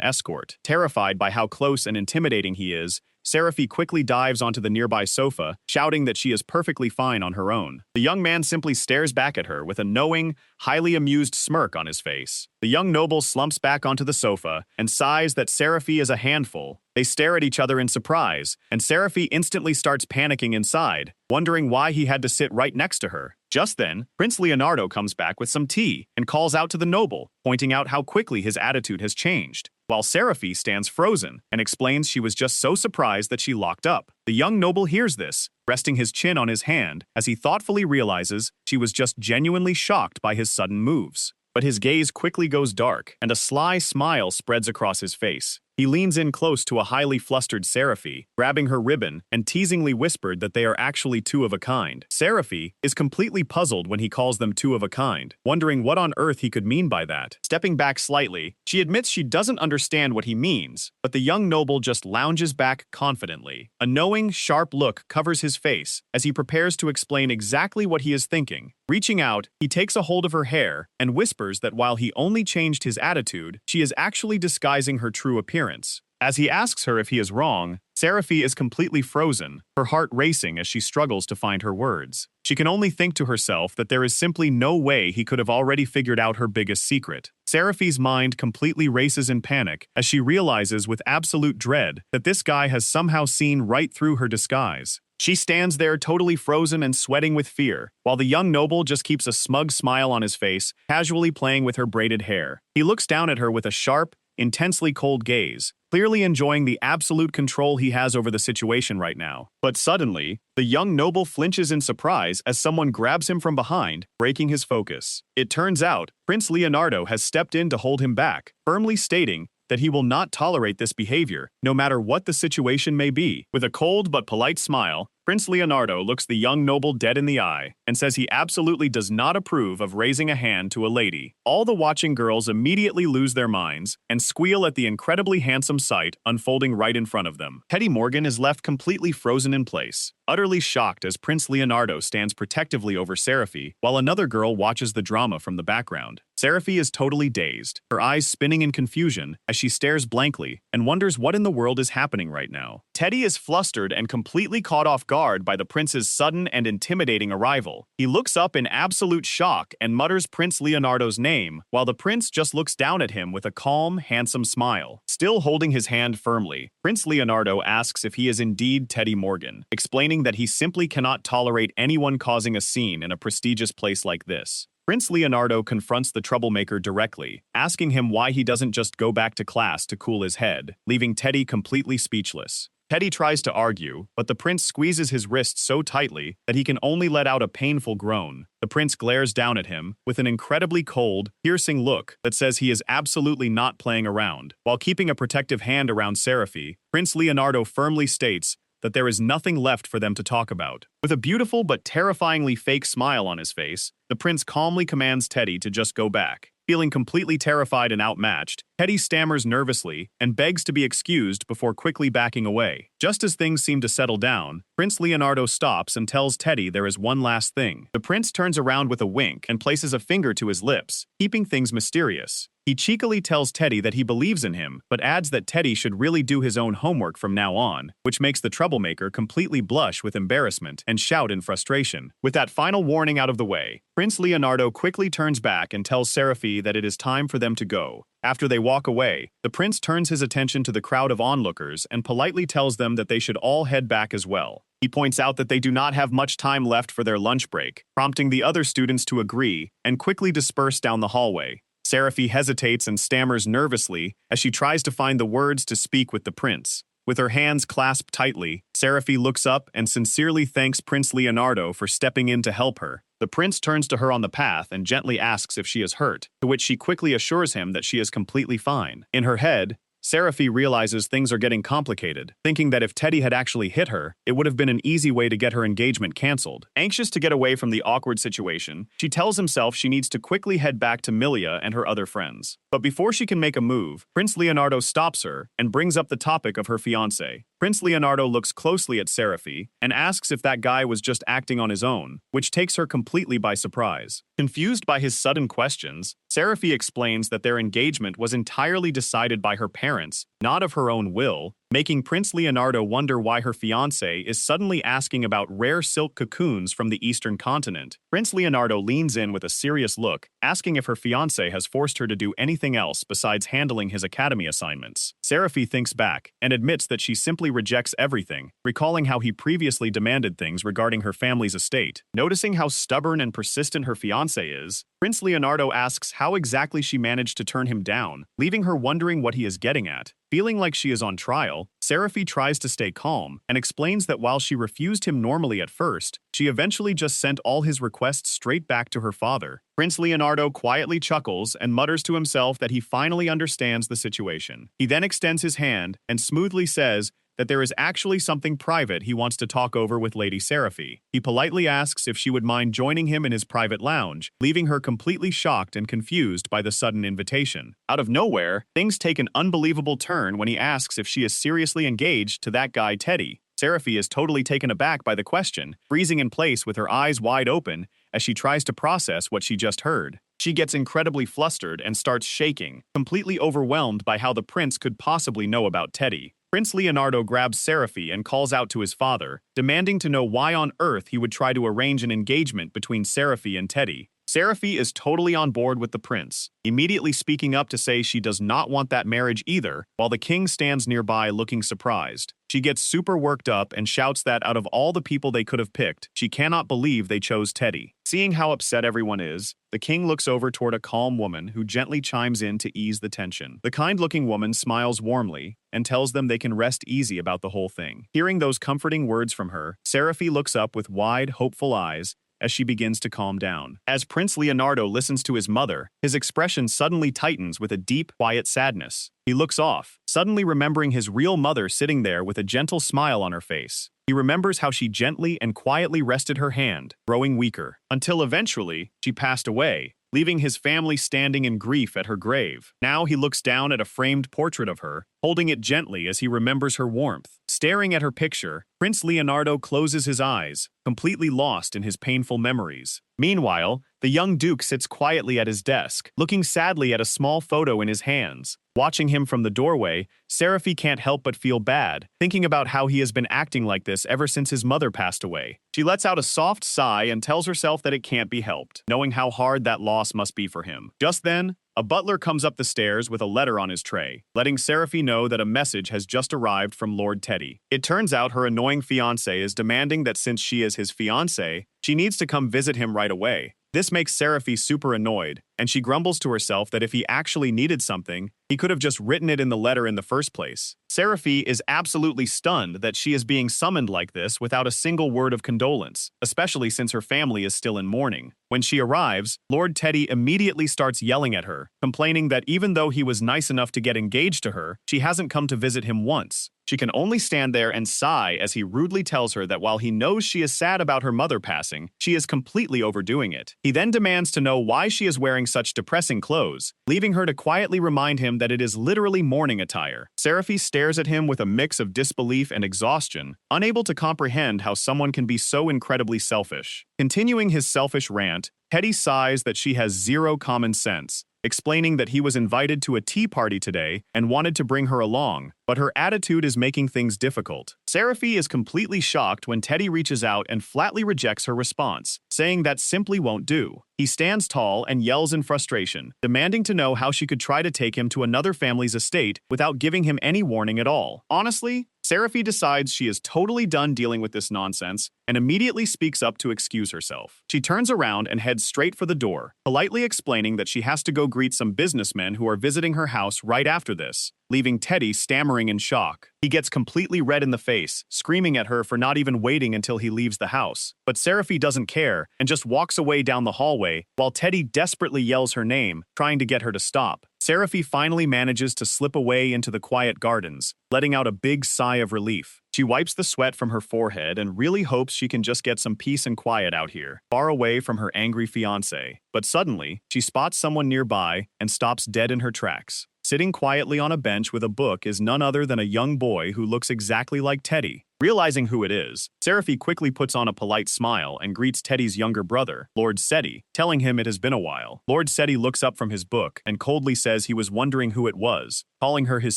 escort. Terrified by how close and intimidating he is, Seraphy quickly dives onto the nearby sofa, shouting that she is perfectly fine on her own. The young man simply stares back at her with a knowing, highly amused smirk on his face. The young noble slumps back onto the sofa and sighs that Seraphy is a handful. They stare at each other in surprise, and Seraphy instantly starts panicking inside, wondering why he had to sit right next to her. Just then, Prince Leonardo comes back with some tea and calls out to the noble, pointing out how quickly his attitude has changed, while Seraphy stands frozen and explains she was just so surprised that she locked up. The young noble hears this, resting his chin on his hand as he thoughtfully realizes she was just genuinely shocked by his sudden moves. But his gaze quickly goes dark, and a sly smile spreads across his face. He leans in close to a highly flustered Seraphy, grabbing her ribbon, and teasingly whispered that they are actually two of a kind. Seraphy is completely puzzled when he calls them two of a kind, wondering what on earth he could mean by that. Stepping back slightly, she admits she doesn't understand what he means, but the young noble just lounges back confidently. A knowing, sharp look covers his face as he prepares to explain exactly what he is thinking. Reaching out, he takes a hold of her hair and whispers that while he only changed his attitude, she is actually disguising her true appearance. As he asks her if he is wrong, Seraphy is completely frozen, her heart racing as she struggles to find her words. She can only think to herself that there is simply no way he could have already figured out her biggest secret. Seraphy's mind completely races in panic as she realizes with absolute dread that this guy has somehow seen right through her disguise. She stands there totally frozen and sweating with fear, while the young noble just keeps a smug smile on his face, casually playing with her braided hair. He looks down at her with a sharp, intensely cold gaze, clearly enjoying the absolute control he has over the situation right now. But suddenly, the young noble flinches in surprise as someone grabs him from behind, breaking his focus. It turns out, Prince Leonardo has stepped in to hold him back, firmly stating that he will not tolerate this behavior, no matter what the situation may be. With a cold but polite smile, Prince Leonardo looks the young noble dead in the eye and says he absolutely does not approve of raising a hand to a lady. All the watching girls immediately lose their minds and squeal at the incredibly handsome sight unfolding right in front of them. Teddy Morgan is left completely frozen in place, utterly shocked as Prince Leonardo stands protectively over Seraphy, while another girl watches the drama from the background. Seraphy is totally dazed, her eyes spinning in confusion as she stares blankly and wonders what in the world is happening right now. Teddy is flustered and completely caught off guard by the prince's sudden and intimidating arrival. He looks up in absolute shock and mutters Prince Leonardo's name, while the prince just looks down at him with a calm, handsome smile. Still holding his hand firmly, Prince Leonardo asks if he is indeed Teddy Morgan, explaining that he simply cannot tolerate anyone causing a scene in a prestigious place like this. Prince Leonardo confronts the troublemaker directly, asking him why he doesn't just go back to class to cool his head, leaving Teddy completely speechless. Teddy tries to argue, but the prince squeezes his wrist so tightly that he can only let out a painful groan. The prince glares down at him with an incredibly cold, piercing look that says he is absolutely not playing around. While keeping a protective hand around Seraphy, Prince Leonardo firmly states that there is nothing left for them to talk about. With a beautiful but terrifyingly fake smile on his face, the prince calmly commands Teddy to just go back. Feeling completely terrified and outmatched, Teddy stammers nervously and begs to be excused before quickly backing away. Just as things seem to settle down, Prince Leonardo stops and tells Teddy there is one last thing. The prince turns around with a wink and places a finger to his lips, keeping things mysterious. He cheekily tells Teddy that he believes in him, but adds that Teddy should really do his own homework from now on, which makes the troublemaker completely blush with embarrassment and shout in frustration. With that final warning out of the way, Prince Leonardo quickly turns back and tells Seraphi that it is time for them to go. After they walk away, the prince turns his attention to the crowd of onlookers and politely tells them that they should all head back as well. He points out that they do not have much time left for their lunch break, prompting the other students to agree and quickly disperse down the hallway. Seraphi hesitates and stammers nervously as she tries to find the words to speak with the prince. With her hands clasped tightly, Seraphi looks up and sincerely thanks Prince Leonardo for stepping in to help her. The prince turns to her on the path and gently asks if she is hurt, to which she quickly assures him that she is completely fine. In her head, Seraphi realizes things are getting complicated, thinking that if Teddy had actually hit her, it would have been an easy way to get her engagement cancelled. Anxious to get away from the awkward situation, she tells himself she needs to quickly head back to Milia and her other friends. But before she can make a move, Prince Leonardo stops her and brings up the topic of her fiancé. Prince Leonardo looks closely at Seraphi and asks if that guy was just acting on his own, which takes her completely by surprise. Confused by his sudden questions, Seraphi explains that their engagement was entirely decided by her parents, not of her own will, making Prince Leonardo wonder why her fiancé is suddenly asking about rare silk cocoons from the eastern continent. Prince Leonardo leans in with a serious look, asking if her fiancé has forced her to do anything else besides handling his academy assignments. Seraphi thinks back and admits that she simply rejects everything, recalling how he previously demanded things regarding her family's estate. Noticing how stubborn and persistent her fiancé is, Prince Leonardo asks how exactly she managed to turn him down, leaving her wondering what he is getting at. Feeling like she is on trial, Seraphi tries to stay calm and explains that while she refused him normally at first, she eventually just sent all his requests straight back to her father. Prince Leonardo quietly chuckles and mutters to himself that he finally understands the situation. He then extends his hand and smoothly says that there is actually something private he wants to talk over with Lady Seraphi. He politely asks if she would mind joining him in his private lounge, leaving her completely shocked and confused by the sudden invitation. Out of nowhere, things take an unbelievable turn when he asks if she is seriously engaged to that guy Teddy. Seraphi is totally taken aback by the question, freezing in place with her eyes wide open as she tries to process what she just heard. She gets incredibly flustered and starts shaking, completely overwhelmed by how the prince could possibly know about Teddy. Prince Leonardo grabs Seraphi and calls out to his father, demanding to know why on earth he would try to arrange an engagement between Seraphi and Teddy. Seraphi is totally on board with the prince, immediately speaking up to say she does not want that marriage either, while the king stands nearby looking surprised. She gets super worked up and shouts that out of all the people they could have picked, she cannot believe they chose Teddy. Seeing how upset everyone is, the king looks over toward a calm woman who gently chimes in to ease the tension. The kind-looking woman smiles warmly and tells them they can rest easy about the whole thing. Hearing those comforting words from her, Seraphi looks up with wide, hopeful eyes as she begins to calm down. As Prince Leonardo listens to his mother, his expression suddenly tightens with a deep, quiet sadness. He looks off, suddenly remembering his real mother sitting there with a gentle smile on her face. He remembers how she gently and quietly rested her hand, growing weaker, until eventually she passed away, leaving his family standing in grief at her grave. Now he looks down at a framed portrait of her, holding it gently as he remembers her warmth. Staring at her picture, Prince Leonardo closes his eyes, completely lost in his painful memories. Meanwhile, the young duke sits quietly at his desk, looking sadly at a small photo in his hands. Watching him from the doorway, Seraphi can't help but feel bad, thinking about how he has been acting like this ever since his mother passed away. She lets out a soft sigh and tells herself that it can't be helped, knowing how hard that loss must be for him. Just then, a butler comes up the stairs with a letter on his tray, letting Seraphi know that a message has just arrived from Lord Teddy. It turns out her annoying fiancé is demanding that since she is his fiancé, she needs to come visit him right away. This makes Seraphi super annoyed, and she grumbles to herself that if he actually needed something, he could have just written it in the letter in the first place. Seraphi is absolutely stunned that she is being summoned like this without a single word of condolence, especially since her family is still in mourning. When she arrives, Lord Teddy immediately starts yelling at her, complaining that even though he was nice enough to get engaged to her, she hasn't come to visit him once. She can only stand there and sigh as he rudely tells her that while he knows she is sad about her mother passing, she is completely overdoing it. He then demands to know why she is wearing such depressing clothes, leaving her to quietly remind him that it is literally mourning attire. Seraphi stares at him with a mix of disbelief and exhaustion, unable to comprehend how someone can be so incredibly selfish. Continuing his selfish rant, Teddy sighs that she has zero common sense, explaining that he was invited to a tea party today and wanted to bring her along, but her attitude is making things difficult. Seraphy is completely shocked when Teddy reaches out and flatly rejects her response, saying that simply won't do. He stands tall and yells in frustration, demanding to know how she could try to take him to another family's estate without giving him any warning at all. Honestly, Seraphy decides she is totally done dealing with this nonsense and immediately speaks up to excuse herself. She turns around and heads straight for the door, politely explaining that she has to go greet some businessmen who are visiting her house right after this, leaving Teddy stammering in shock. He gets completely red in the face, screaming at her for not even waiting until he leaves the house. But Seraphy doesn't care and just walks away down the hallway while Teddy desperately yells her name, trying to get her to stop. Seraphy finally manages to slip away into the quiet gardens, letting out a big sigh of relief. She wipes the sweat from her forehead and really hopes she can just get some peace and quiet out here, far away from her angry fiancé. But suddenly, she spots someone nearby and stops dead in her tracks. Sitting quietly on a bench with a book is none other than a young boy who looks exactly like Teddy. Realizing who it is, Seraphy quickly puts on a polite smile and greets Teddy's younger brother, Lord Seti, telling him it has been a while. Lord Seti looks up from his book and coldly says he was wondering who it was, calling her his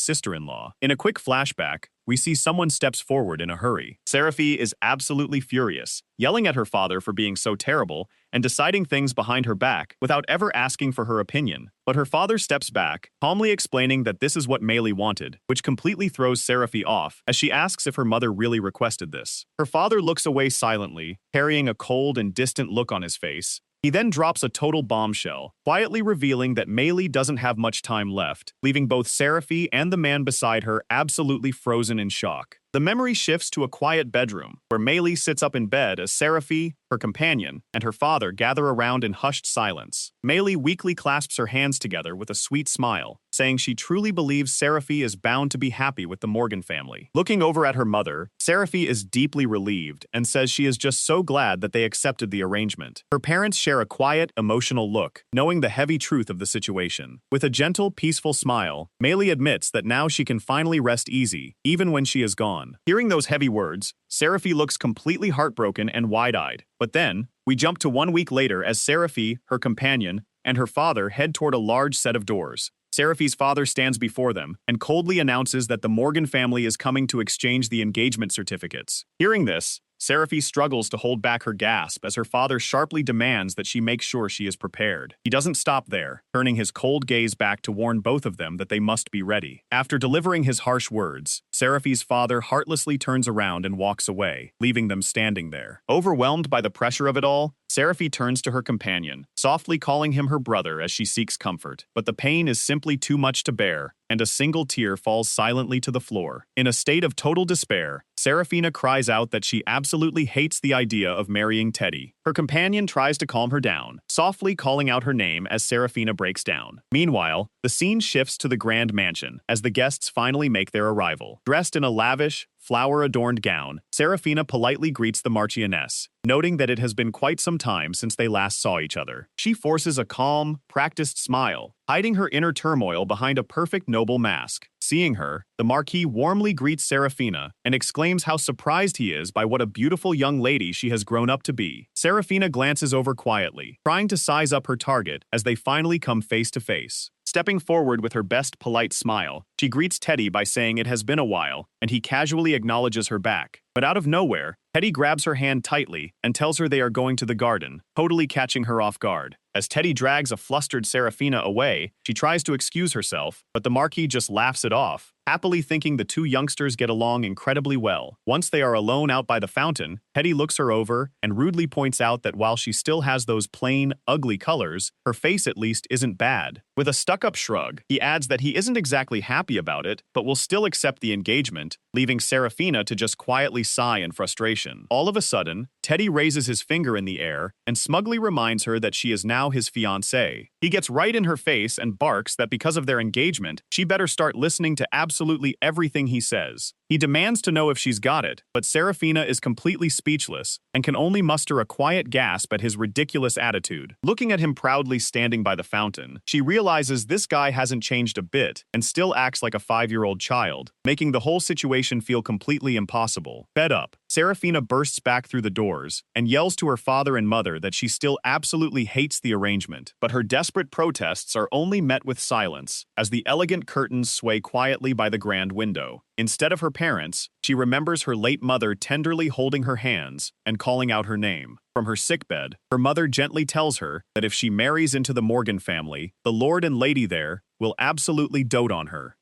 sister-in-law. In a quick flashback, we see someone steps forward in a hurry. Seraphy is absolutely furious, yelling at her father for being so terrible and deciding things behind her back without ever asking for her opinion. But her father steps back, calmly explaining that this is what Meili wanted, which completely throws Seraphy off as she asks if her mother really requested this. Her father looks away silently, carrying a cold and distant look on his face. He then drops a total bombshell, quietly revealing that Meili doesn't have much time left, leaving both Seraphy and the man beside her absolutely frozen in shock. The memory shifts to a quiet bedroom, where Meili sits up in bed as Seraphy, her companion, and her father gather around in hushed silence. Meili weakly clasps her hands together with a sweet smile, saying she truly believes Seraphy is bound to be happy with the Morgan family. Looking over at her mother, Seraphy is deeply relieved and says she is just so glad that they accepted the arrangement. Her parents share a quiet, emotional look, knowing the heavy truth of the situation. With a gentle, peaceful smile, Meili admits that now she can finally rest easy, even when she is gone. Hearing those heavy words, Seraphy looks completely heartbroken and wide-eyed. But then, we jump to 1 week later as Seraphy, her companion, and her father head toward a large set of doors. Seraphy's father stands before them and coldly announces that the Morgan family is coming to exchange the engagement certificates. Hearing this, Seraphy struggles to hold back her gasp as her father sharply demands that she make sure she is prepared. He doesn't stop there, turning his cold gaze back to warn both of them that they must be ready. After delivering his harsh words, Seraphy's father heartlessly turns around and walks away, leaving them standing there. Overwhelmed by the pressure of it all, Seraphy turns to her companion, softly calling him her brother as she seeks comfort. But the pain is simply too much to bear, and a single tear falls silently to the floor. In a state of total despair, Seraphina cries out that she absolutely hates the idea of marrying Teddy. Her companion tries to calm her down, softly calling out her name as Seraphina breaks down. Meanwhile, the scene shifts to the grand mansion as the guests finally make their arrival. Dressed in a lavish, flower-adorned gown, Seraphina politely greets the Marchioness, noting that it has been quite some time since they last saw each other. She forces a calm, practiced smile, hiding her inner turmoil behind a perfect noble mask. Seeing her, the Marquis warmly greets Seraphina and exclaims how surprised he is by what a beautiful young lady she has grown up to be. Seraphina glances over quietly, trying to size up her target as they finally come face to face. Stepping forward with her best polite smile, she greets Teddy by saying it has been a while, and he casually acknowledges her back. But out of nowhere, Teddy grabs her hand tightly and tells her they are going to the garden, totally catching her off guard. As Teddy drags a flustered Seraphina away, she tries to excuse herself, but the Marquis just laughs it off, happily thinking the two youngsters get along incredibly well. Once they are alone out by the fountain, Teddy looks her over and rudely points out that while she still has those plain, ugly colors, her face at least isn't bad. With a stuck-up shrug, he adds that he isn't exactly happy about it, but will still accept the engagement, leaving Seraphina to just quietly sigh in frustration. All of a sudden, Teddy raises his finger in the air and smugly reminds her that she is now his fiancée. He gets right in her face and barks that because of their engagement, she better start listening to absolutely everything he says. He demands to know if she's got it, but Seraphina is completely speechless and can only muster a quiet gasp at his ridiculous attitude. Looking at him proudly standing by the fountain, she realizes this guy hasn't changed a bit and still acts like a 5-year-old child, making the whole situation feel completely impossible. Fed up, Serafina bursts back through the doors and yells to her father and mother that she still absolutely hates the arrangement, but her desperate protests are only met with silence as the elegant curtains sway quietly by the grand window. Instead of her parents, she remembers her late mother tenderly holding her hands and calling out her name. From her sickbed, her mother gently tells her that if she marries into the Morgan family, the lord and lady there will absolutely dote on her.